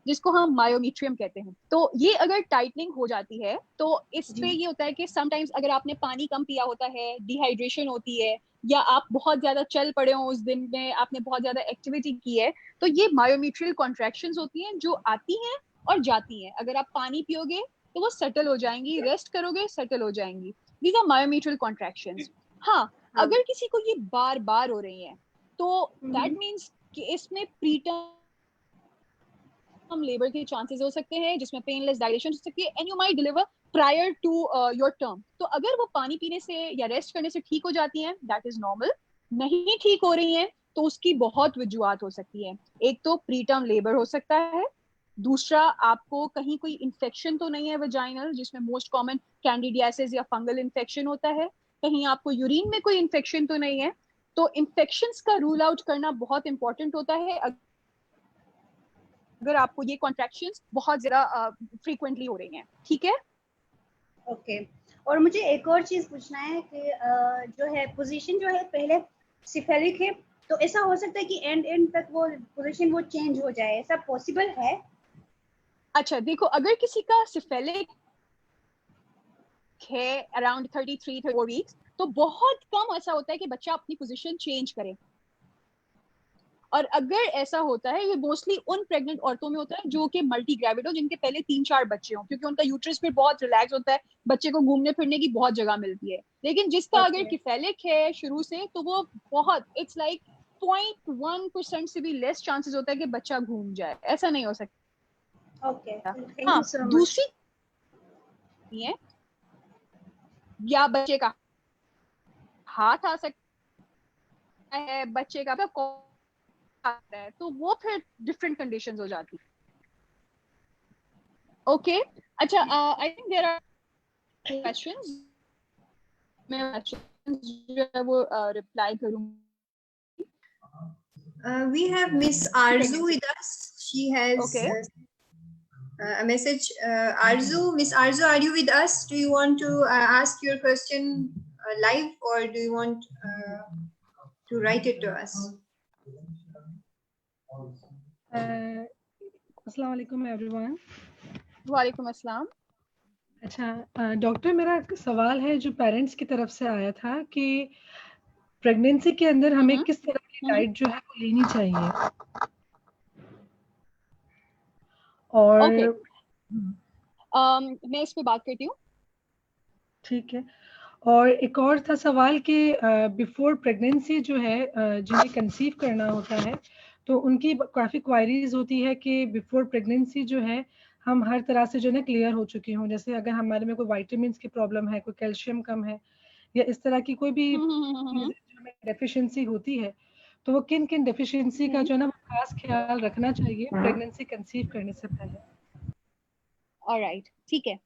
Speaker 2: जिसको हम मायोमीट्रियम कहते हैं। तो ये अगर टाइटनिंग हो जाती है तो इस पे ये होता है कि समटाइम्स अगर आपने पानी कम पिया होता है, डिहाइड्रेशन होती है, या आप बहुत ज्यादा चल पड़े हो उस दिन में, आपने बहुत ज्यादा एक्टिविटी की है, तो ये मायोमीट्रियल कॉन्ट्रैक्शंस होती हैं जो आती हैं और जाती हैं। अगर आप पानी पियोगे तो वो सेटल हो जाएंगी, रेस्ट करोगे सेटल हो जाएंगी। These are myometrial contractions. हाँ, अगर किसी को ये बार बार हो रही है तो दैट मीन्स कि इसमें प्रीटर्म लेबर के चांसेस हो सकते हैं, जिसमें पेनलेस डायलेशन हो सकती है, and you might deliver prior to your term. तो अगर वो पानी पीने से या रेस्ट करने से ठीक हो जाती हैं, दैट इज नॉर्मल। नहीं ठीक हो रही हैं तो उसकी बहुत वजूहत हो सकती है। एक तो प्री टर्म लेबर हो सकता है, दूसरा आपको कहीं कोई इन्फेक्शन तो नहीं है वेजाइनल, जिसमें मोस्ट कॉमन कैंडिडियासिस या फंगल इन्फेक्शन होता है, कहीं आपको यूरिन में कोई इन्फेक्शन तो नहीं है। तो इन्फेक्शंस का रूल आउट करना बहुत इंपॉर्टेंट होता है अगर आपको ये कॉन्ट्रैक्शंस बहुत ज्यादा फ्रीक्वेंटली हो रही हैं। ठीक है,
Speaker 3: ओके। और मुझे एक और चीज पूछना है कि जो है पोजीशन जो है पहले सिफेलिक है, तो ऐसा हो सकता है कि एंड तक वो पोजीशन वो चेंज हो जाए, ऐसा पॉसिबल है?
Speaker 2: अच्छा देखो, अगर किसी का सिफेलिक है अराउंड 33-34 वीक्स, तो बहुत कम ऐसा होता है कि बच्चा अपनी पोजीशन चेंज करे। और अगर ऐसा होता है, ये मोस्टली उन प्रेग्नेंट औरतों में होता है जो कि मल्टी ग्रेविड हो, जिनके पहले 3-4 बच्चे हों, क्योंकि उनका यूट्रस फिर बहुत रिलैक्स होता है, बच्चे को घूमने फिरने की बहुत जगह मिलती है। लेकिन जिसका अगर किफेलिक है शुरू से, तो वो बहुत, इट्स लाइक 0.1% से भी लेस चांसेस होता है कि बच्चा घूम जाए, ऐसा नहीं हो सकता।
Speaker 3: ओके, थैंक
Speaker 2: हाँ,
Speaker 3: यू सो मच।
Speaker 2: दूसरी है, या बच्चे का हाथ आ सकता है, बच्चे का आता है, तो वो फिर डिफरेंट कंडीशंस हो जाती है। ओके, अच्छा, I think there are questions. मैं क्वेश्चंस जो है वो रिप्लाई करूंगी।
Speaker 1: We have Miss Arzu with us. She has
Speaker 2: Okay.
Speaker 1: a message. Miss Arzu, are you with us? Do you want to ask your question live, or do you want to write it to us?
Speaker 4: अस्सलाम वालेकुम everyone.
Speaker 2: वालेकुम अस्सलाम।
Speaker 4: अच्छा doctor, मेरा सवाल है जो parents की तरफ से आया था कि प्रेगनेंसी के अंदर हमें किस तरह की डाइट जो है वो लेनी चाहिए। और
Speaker 2: मैं इस पे बात करती हूँ।
Speaker 4: ठीक है। और एक और था सवाल कि बिफोर प्रेगनेंसी जो है जिन्हें कंसीव करना होता है, तो उनकी काफ़ी क्वायरीज होती है कि बिफोर प्रेगनेंसी जो है हम हर तरह से जो है क्लियर हो चुके हों। जैसे अगर हमारे में कोई विटामिन्स की प्रॉब्लम है, कोई कैल्शियम कम है, या इस तरह की कोई भी जो हमें डेफिशिएंसी होती है, तो वो किन किन डेफिशिएंसी का जो है ना खास ख्याल रखना चाहिए प्रेगनेंसी कंसीव करने से पहले।
Speaker 2: ऑलराइट, ठीक है,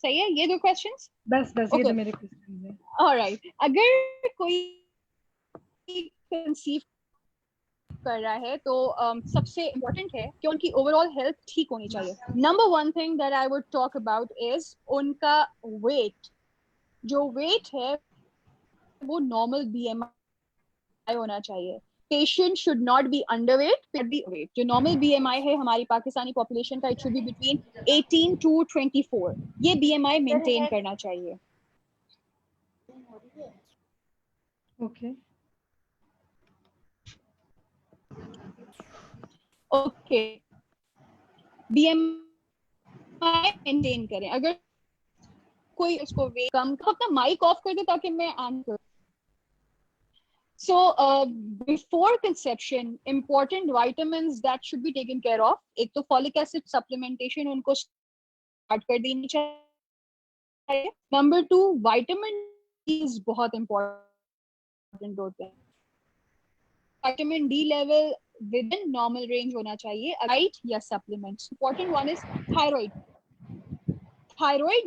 Speaker 2: सही है, ये 2 क्वेश्चंस।
Speaker 4: बस ये तो मेरे क्वेश्चंस हैं।
Speaker 2: ऑलराइट, अगर कोई कंसीव कर रहा है तो सबसे इम्पोर्टेंट है कि उनकी ओवरऑल हेल्थ ठीक होनी चाहिए। Number 1 thing that I would talk about is उनका वेट। जो वेट है वो नॉर्मल BMI होना चाहिए। Patient should not be underweight, be weight. जो नॉर्मल BMI है हमारी पाकिस्तानी पॉपुलेशन का, it should be between 18 to 24। ये BMI मेंटेन करना चाहिए।
Speaker 4: ओके
Speaker 2: ओके, BMI मेंटेन करें। अगर कोई उसको वेट कम, तो अपना माइक ऑफ कर दे ताकि मैं answer. So before conception, important vitamins that should be taken care of, एक तो folic acid supplementation उनको start कर देनी चाहिए। Number 2, vitamin D बहुत important होते हैं। Vitamin D level within normal range होना चाहिए, diet या supplements। Important one is thyroid. Thyroid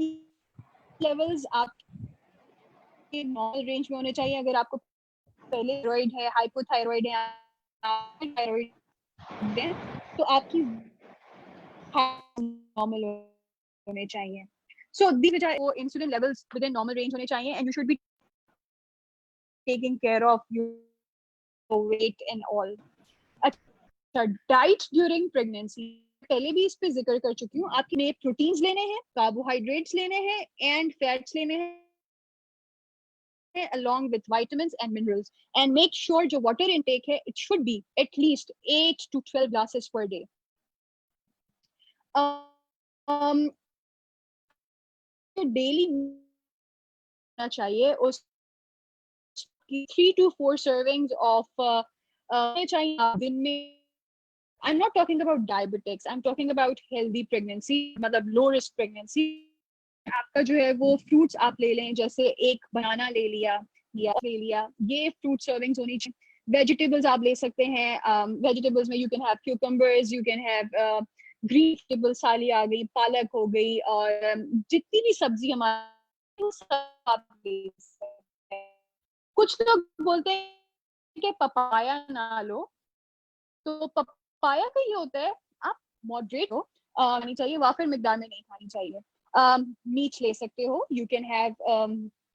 Speaker 2: levels आपके normal range में होने चाहिए। अगर आपको पहले थायराइड है, हाइपोथायराइड है, थायराइड है, तो आपकी नॉर्मल होने चाहिए। So these which are insulin levels within normal range होने चाहिए, and you should be taking care of your weight and all. अच्छा, diet during pregnancy, पहले भी इस पे जिक्र कर चुकी हूँ. आपके लिए प्रोटीन्स लेने हैं, कार्बोहाइड्रेट्स लेने हैं, and fats लेने हैं, along with vitamins and minerals, and make sure जो water intake है, it should be at least 8 to 12 glasses per day. Daily होना चाहिए उसकी 3 to 4 servings of चाहिए दिन में. I'm not talking about diabetics, I'm talking about healthy pregnancy, मतलब low risk pregnancy. आपका जो है वो fruits आप ले लें, जैसे एक banana ले लिया, ये fruit servings होनी चाहिए. Vegetables आप ले सकते हैं. Vegetables में you can have cucumbers, you can have green vegetables, साली आ गई, पालक हो गई, और जितनी भी सब्जी हमारे सब आप ले सकते हैं. कुछ लोग बोलते हैं कि पपाया ना लो, तो पपाया का ये होता है आप मॉडरेट हो खानी चाहिए, वाफिर मिकदार में नहीं खानी चाहिए. मीट ले सकते हो, यू कैन हैव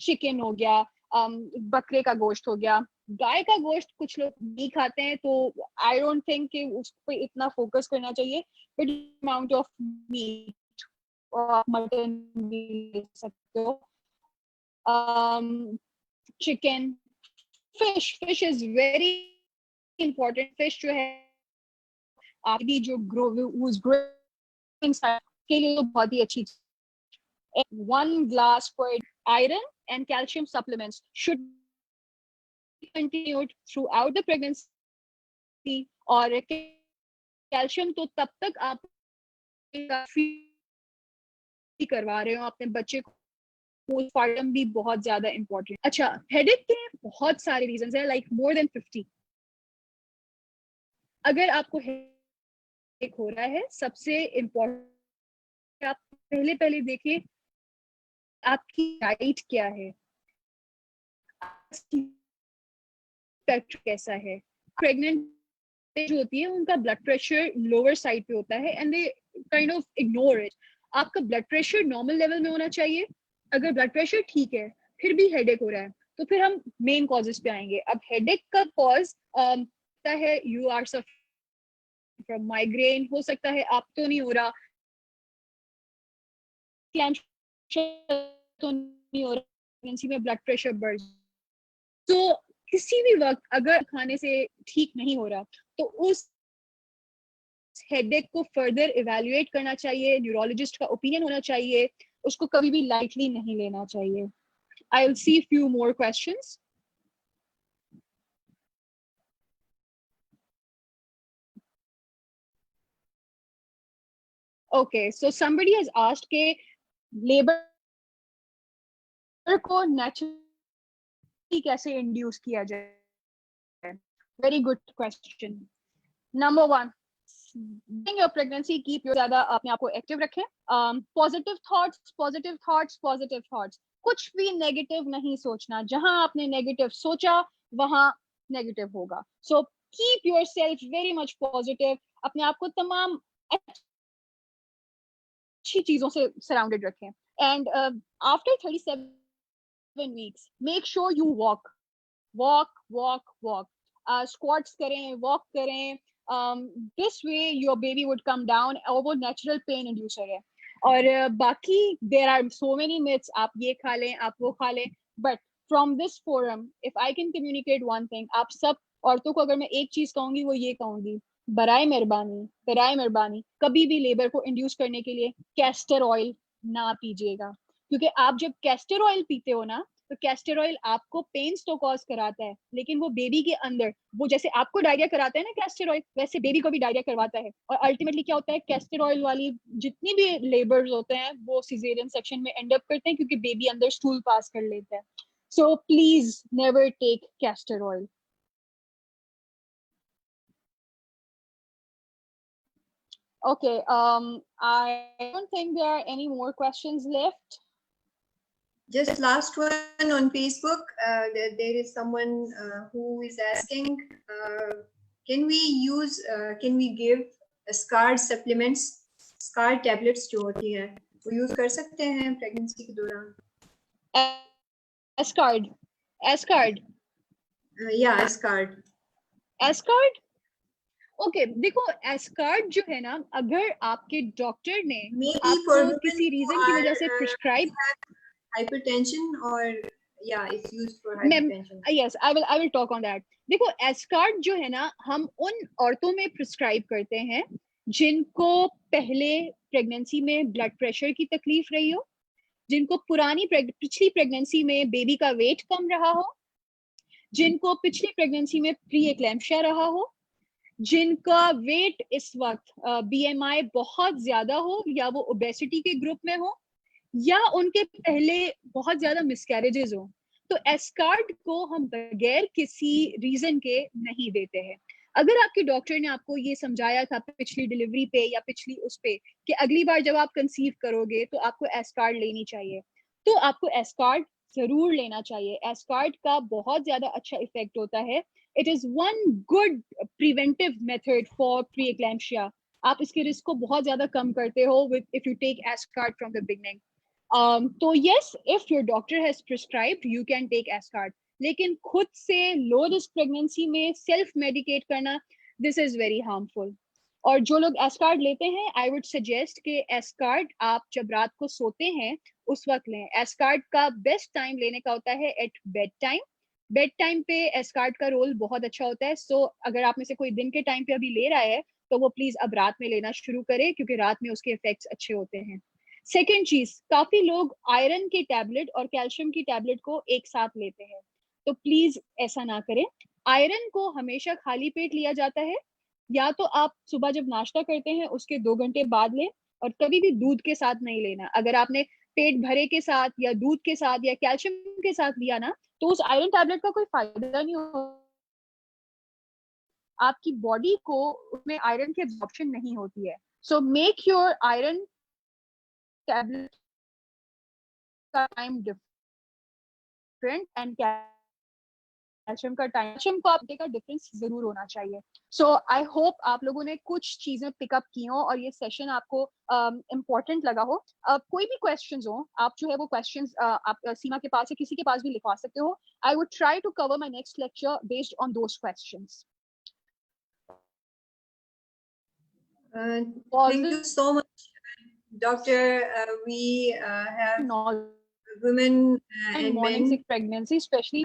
Speaker 2: चिकन हो गया, बकरे का गोश्त हो गया. गाय का गोश्त कुछ लोग नहीं खाते हैं, तो आई डोंट थिंक कि उस पर इतना फोकस करना चाहिए, बट अमाउंट ऑफ मीट और मटन भी ले सकते हो. Chicken, fish is very important. Fish जो है आपकी जो ग्रोइंग के लिए तो बहुत ही अच्छी. 1 glass per iron and calcium supplements should be continued throughout the pregnancy. और कैल्शियम तो तब तक आप करवा रहे हो अपने बच्चे को, पोस्टपार्टम भी बहुत ज्यादा इंपॉर्टेंट. अच्छा, हेडेक के बहुत सारे रीजंस हैं, लाइक मोर देन 50. अगर आपको हेडेक हो रहा है, सबसे इम्पोर्टेंट आप पहले देखिए आपकी डाइट क्या है, कैसा है. प्रेग्नेंट जो होती है उनका ब्लड प्रेशर लोअर साइड पे होता है, and they kind of ignore it. आपका ब्लड प्रेशर नॉर्मल लेवल में होना चाहिए. अगर ब्लड प्रेशर ठीक है फिर भी हेडेक हो रहा है, तो फिर हम मेन कॉजेस पे आएंगे. अब हेडेक का कॉज है you are suffering from migraine, हो सकता है आप तो नहीं हो रहा, तो नहीं हो रहा, प्रेगनेंसी में ब्लड प्रेशर बढ़. तो किसी भी वक्त अगर खाने से ठीक नहीं हो रहा, तो उस हेडेक को फर्दर इवैल्यूएट करना चाहिए, न्यूरोलॉजिस्ट का ओपिनियन होना चाहिए, उसको कभी भी लाइटली नहीं लेना चाहिए. I will see few more questions. Okay, so somebody has asked के लेबर को नेचुरली कैसे इंड्यूस किया जाए. Very good question. Number 1, during your pregnancy keep your ज्यादा अपने आप को एक्टिव रखें. पॉजिटिव थॉट्स, कुछ भी नेगेटिव नहीं सोचना. जहां आपने नेगेटिव सोचा वहां नेगेटिव होगा. So keep yourself very much positive. अपने आप को तमाम अच्छी चीजों से सराउंडेड रखें. And after 37 weeks make sure you walk. Squats करें, वॉक करें. This way your baby would come down, और वो नेचुरल पेन इंड्यूसर है. और बाकी there are so many myths, आप ये खा लें, आप वो खा लें, but from this forum if I can communicate one thing, आप सब औरतों को अगर मैं एक चीज कहूंगी वो ये कहूंगी, बराए मेहरबानी कभी भी लेबर को इंड्यूस करने के लिए कैस्टर ऑयल ना पीजिएगा. क्योंकि आप जब कैस्टर ऑयल पीते हो ना, तो कैस्टर ऑयल आपको पेन्स तो कॉज कराता है, लेकिन वो बेबी के अंदर, वो जैसे आपको डायरिया कराता है ना कैस्टर ऑयल, वैसे बेबी को भी डायरिया करवाता है. और अल्टीमेटली क्या होता है, कैस्टर ऑयल वाली जितनी भी लेबर्स होते हैं वो सिजेरियन सेक्शन में एंड अप करते हैं, क्योंकि बेबी अंदर स्टूल पास कर लेता है. So please never take castor oil. Okay, I don't think there are any more questions left.
Speaker 1: Just last one on Facebook. There is someone who is asking, can we give SCARD supplements, SCARD tablets जो होती हैं, वो use कर सकते हैं pregnancy के दौरान?
Speaker 2: एस्कार्ड, एस्कार्ड,
Speaker 1: या एस्कार्ड?
Speaker 2: एस्कार्ड, ओके देखो एस्कार्ड जो है ना, अगर आपके डॉक्टर ने
Speaker 1: Maybe for
Speaker 2: आपको
Speaker 1: women
Speaker 2: किसी
Speaker 1: who
Speaker 2: रीजन की वजह से
Speaker 1: are
Speaker 2: prescribe,
Speaker 1: hypertension, or yeah, it's used for hypertension.
Speaker 2: Yes I will talk on that. देखो एस्कार्ड जो है ना, हम उन औरतों में प्रिस्क्राइब करते हैं जिनको पहले प्रेगनेंसी में ब्लड प्रेशर की तकलीफ रही हो, जिनको पिछली प्रेगनेंसी में बेबी का वेट कम रहा हो, जिनको पिछली प्रेगनेंसी में प्री एक्लैम्पशिया रहा हो, जिनका वेट इस वक्त बीएमआई बहुत ज्यादा हो, या वो ओबेसिटी के ग्रुप में हो, या उनके पहले बहुत ज्यादा मिसकैरेजेस हो, तो एस्कार्ड को हम बगैर किसी रीजन के नहीं देते हैं। अगर आपके डॉक्टर ने आपको ये समझाया था पिछली डिलीवरी पे या पिछली उस पे कि अगली बार जब आप कंसीव करोगे तो आपको एस्कार्ड लेनी चाहिए, तो आपको एस्कार्ड जरूर लेना चाहिए। एस्कार्ड का बहुत ज्यादा अच्छा इफेक्ट होता है। It is one good preventive method for pre eclampsia. आप इसके रिस्क को बहुत ज्यादा कम करते हो if you take Ascard from the beginning. तो yes, if your doctor has prescribed you can take Ascard, लेकिन खुद से लो रिस्क प्रेगनेंसी में सेल्फ मेडिकेट करना, दिस इज वेरी हार्मफुल। और जो लोग एस्कार्ड लेते हैं, आई वुड सजेस्ट कि एस्कार्ड आप जब रात को सोते हैं उस वक्त लें। एस्कार्ड का बेस्ट टाइम लेने का होता है at bed time. Bed time पे एस्कार्ड का रोल बहुत अच्छा होता है। सो अगर आप में से कोई दिन के टाइम पे अभी ले रहा है तो वो प्लीज अब रात में लेना शुरू करे, क्योंकि रात में उसके इफेक्ट्स अच्छे होते हैं। सेकेंड चीज, काफी लोग आयरन की टैबलेट और कैल्शियम की टैबलेट को एक साथ लेते हैं, तो प्लीज ऐसा ना करें। आयरन को हमेशा खाली पेट लिया जाता है, या तो आप सुबह जब नाश्ता करते हैं उसके 2 घंटे बाद लें, और कभी भी दूध के साथ नहीं लेना। अगर आपने पेट भरे के साथ या दूध के साथ या कैल्शियम के साथ लिया ना, तो उस आयरन टैबलेट का कोई फायदा नहीं हो, आपकी बॉडी को उसमें आयरन की एब्जॉर्प्शन नहीं होती है। So make your iron tablet का टाइम डिफरेंट एंड कैल्शियम का टाइम, कैल्शियम को आपके का डिफरेंस जरूर होना चाहिए। सो आई होप आप लोगों ने कुछ चीजें पिकअप की हो और ये सेशन आपको इम्पोर्टेंट लगा हो। कोई भी क्वेश्चंस हो, आप जो है वो क्वेश्चंस आप सीमा के पास या किसी के पास भी लिखवा सकते हो। I would try to cover my next lecture based on those questions.
Speaker 1: Thank you so much, Doctor. We have women and
Speaker 2: morning
Speaker 1: men
Speaker 2: sick pregnancy, especially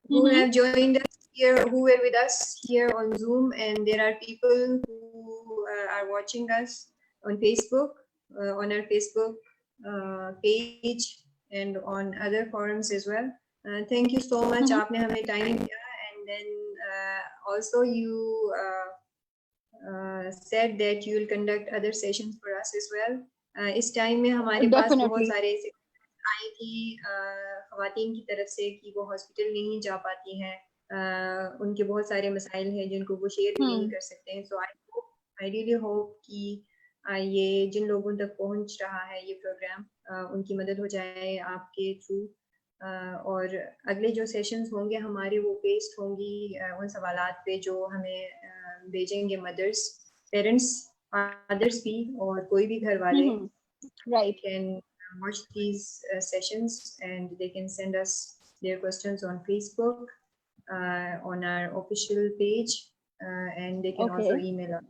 Speaker 1: who have joined us here, who were with us here on Zoom, and there are people who are watching us on Facebook, on our Facebook page, and on other forums as well. Thank you so much. आपने हमें time दिया, and then also you said that you will conduct other sessions for us as well. इस time में हमारे पास बहुत सारे आई थी ख़वातीन की तरफ से कि वो हॉस्पिटल नहीं जा पाती हैं, उनके बहुत सारे मसाइल हैं जिनको वो शेयर भी नहीं कर सकते हैं। सो आई रियली होप कि ये जिन लोगों तक पहुंच रहा है ये प्रोग्राम, उनकी मदद हो जाए आपके थ्रू। और अगले जो सेशंस होंगे हमारे वो बेस्ड होंगी उन सवालात पे जो हमें भेजेंगे मदर्स, पेरेंट्स, फादर्स भी, और कोई भी घर वाले।
Speaker 2: Right,
Speaker 1: can watch these sessions and they can send us their questions on Facebook, on our official page, and they can also email us.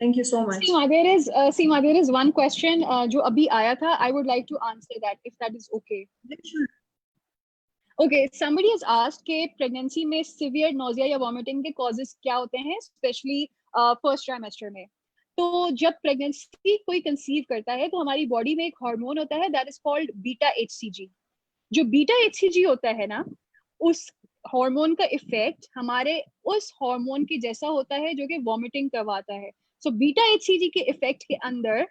Speaker 1: Thank you so much.
Speaker 2: Seema, there is one question जो अभी आया था. I would like to answer that if that is okay.
Speaker 1: Sure.
Speaker 2: Okay, somebody has asked कि pregnancy में severe nausea या vomiting के causes क्या होते हैं, especially first trimester में. तो जब प्रेगनेंसी कोई कंसीव करता है तो हमारी बॉडी में एक हार्मोन होता है that is called beta HCG. जो बीटा एचसीजी होता है ना, उस हार्मोन का इफेक्ट हमारे उस हार्मोन के जैसा होता है जो कि वॉमिटिंग करवाता है। सो बीटा एचसीजी के इफेक्ट के अंदर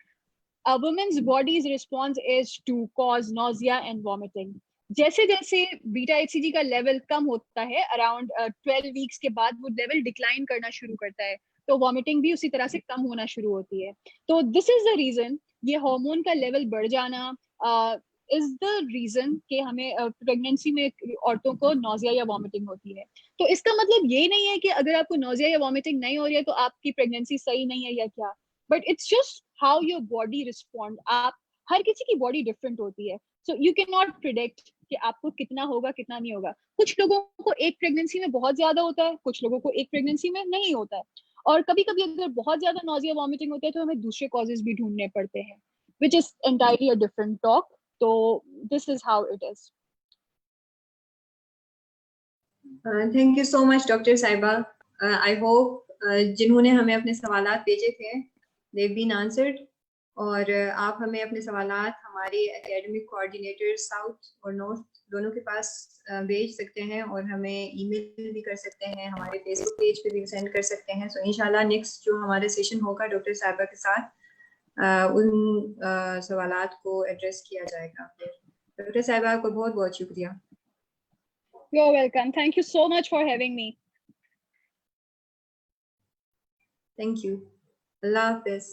Speaker 2: a woman's body's response is to cause nausea and vomiting. जैसे जैसे बीटा एचसीजी का लेवल कम होता है, अराउंड 12 वीक्स के बाद वो लेवल डिक्लाइन करना शुरू करता है, तो वॉमिटिंग भी उसी तरह से कम होना शुरू होती है। तो दिस इज द रीजन, ये हार्मोन का लेवल बढ़ जाना इज द रीजन कि हमें प्रेगनेंसी में औरतों को नोजिया या वॉमिटिंग होती है। तो इसका मतलब ये नहीं है कि अगर आपको नोजिया या वॉमिटिंग नहीं हो रही है तो आपकी प्रेगनेंसी सही नहीं है या क्या, but it's just how your body respond. आप हर किसी की बॉडी डिफरेंट होती है, so you can not predict कि आपको कितना होगा कितना नहीं होगा. कुछ लोगों को एक प्रेगनेंसी में बहुत ज्यादा होता है, कुछ लोगों को एक प्रेगनेंसी में नहीं होता है, और कभी कभी अगर बहुत ज्यादा नॉजिया वॉमिटिंग होता है तो हमें दूसरे कॉजेज भी ढूंढने पड़ते हैं, which is entirely a different talk. तो this is how it is.
Speaker 1: Thank you so much doctor साहिबा. आई होप जिन्होंने हमें अपने सवालात भेजे थे they've been answered, और आप हमें अपने सवालात हमारे एकेडमिक कोऑर्डिनेटर साउथ और नॉर्थ दोनों के पास भेज सकते हैं, और हमें ईमेल भी कर सकते हैं, हमारे फेसबुक पेज पे भी सेंड कर सकते हैं. सो इंशाल्लाह नेक्स्ट जो हमारा सेशन होगा डॉक्टर साहिबा के साथ उन सवालात को एड्रेस किया जाएगा. डॉक्टर साहिबा आपको बहुत बहुत शुक्रिया.
Speaker 2: You're welcome. Thank you so much for having me.
Speaker 1: Thank you. Allah Hafiz.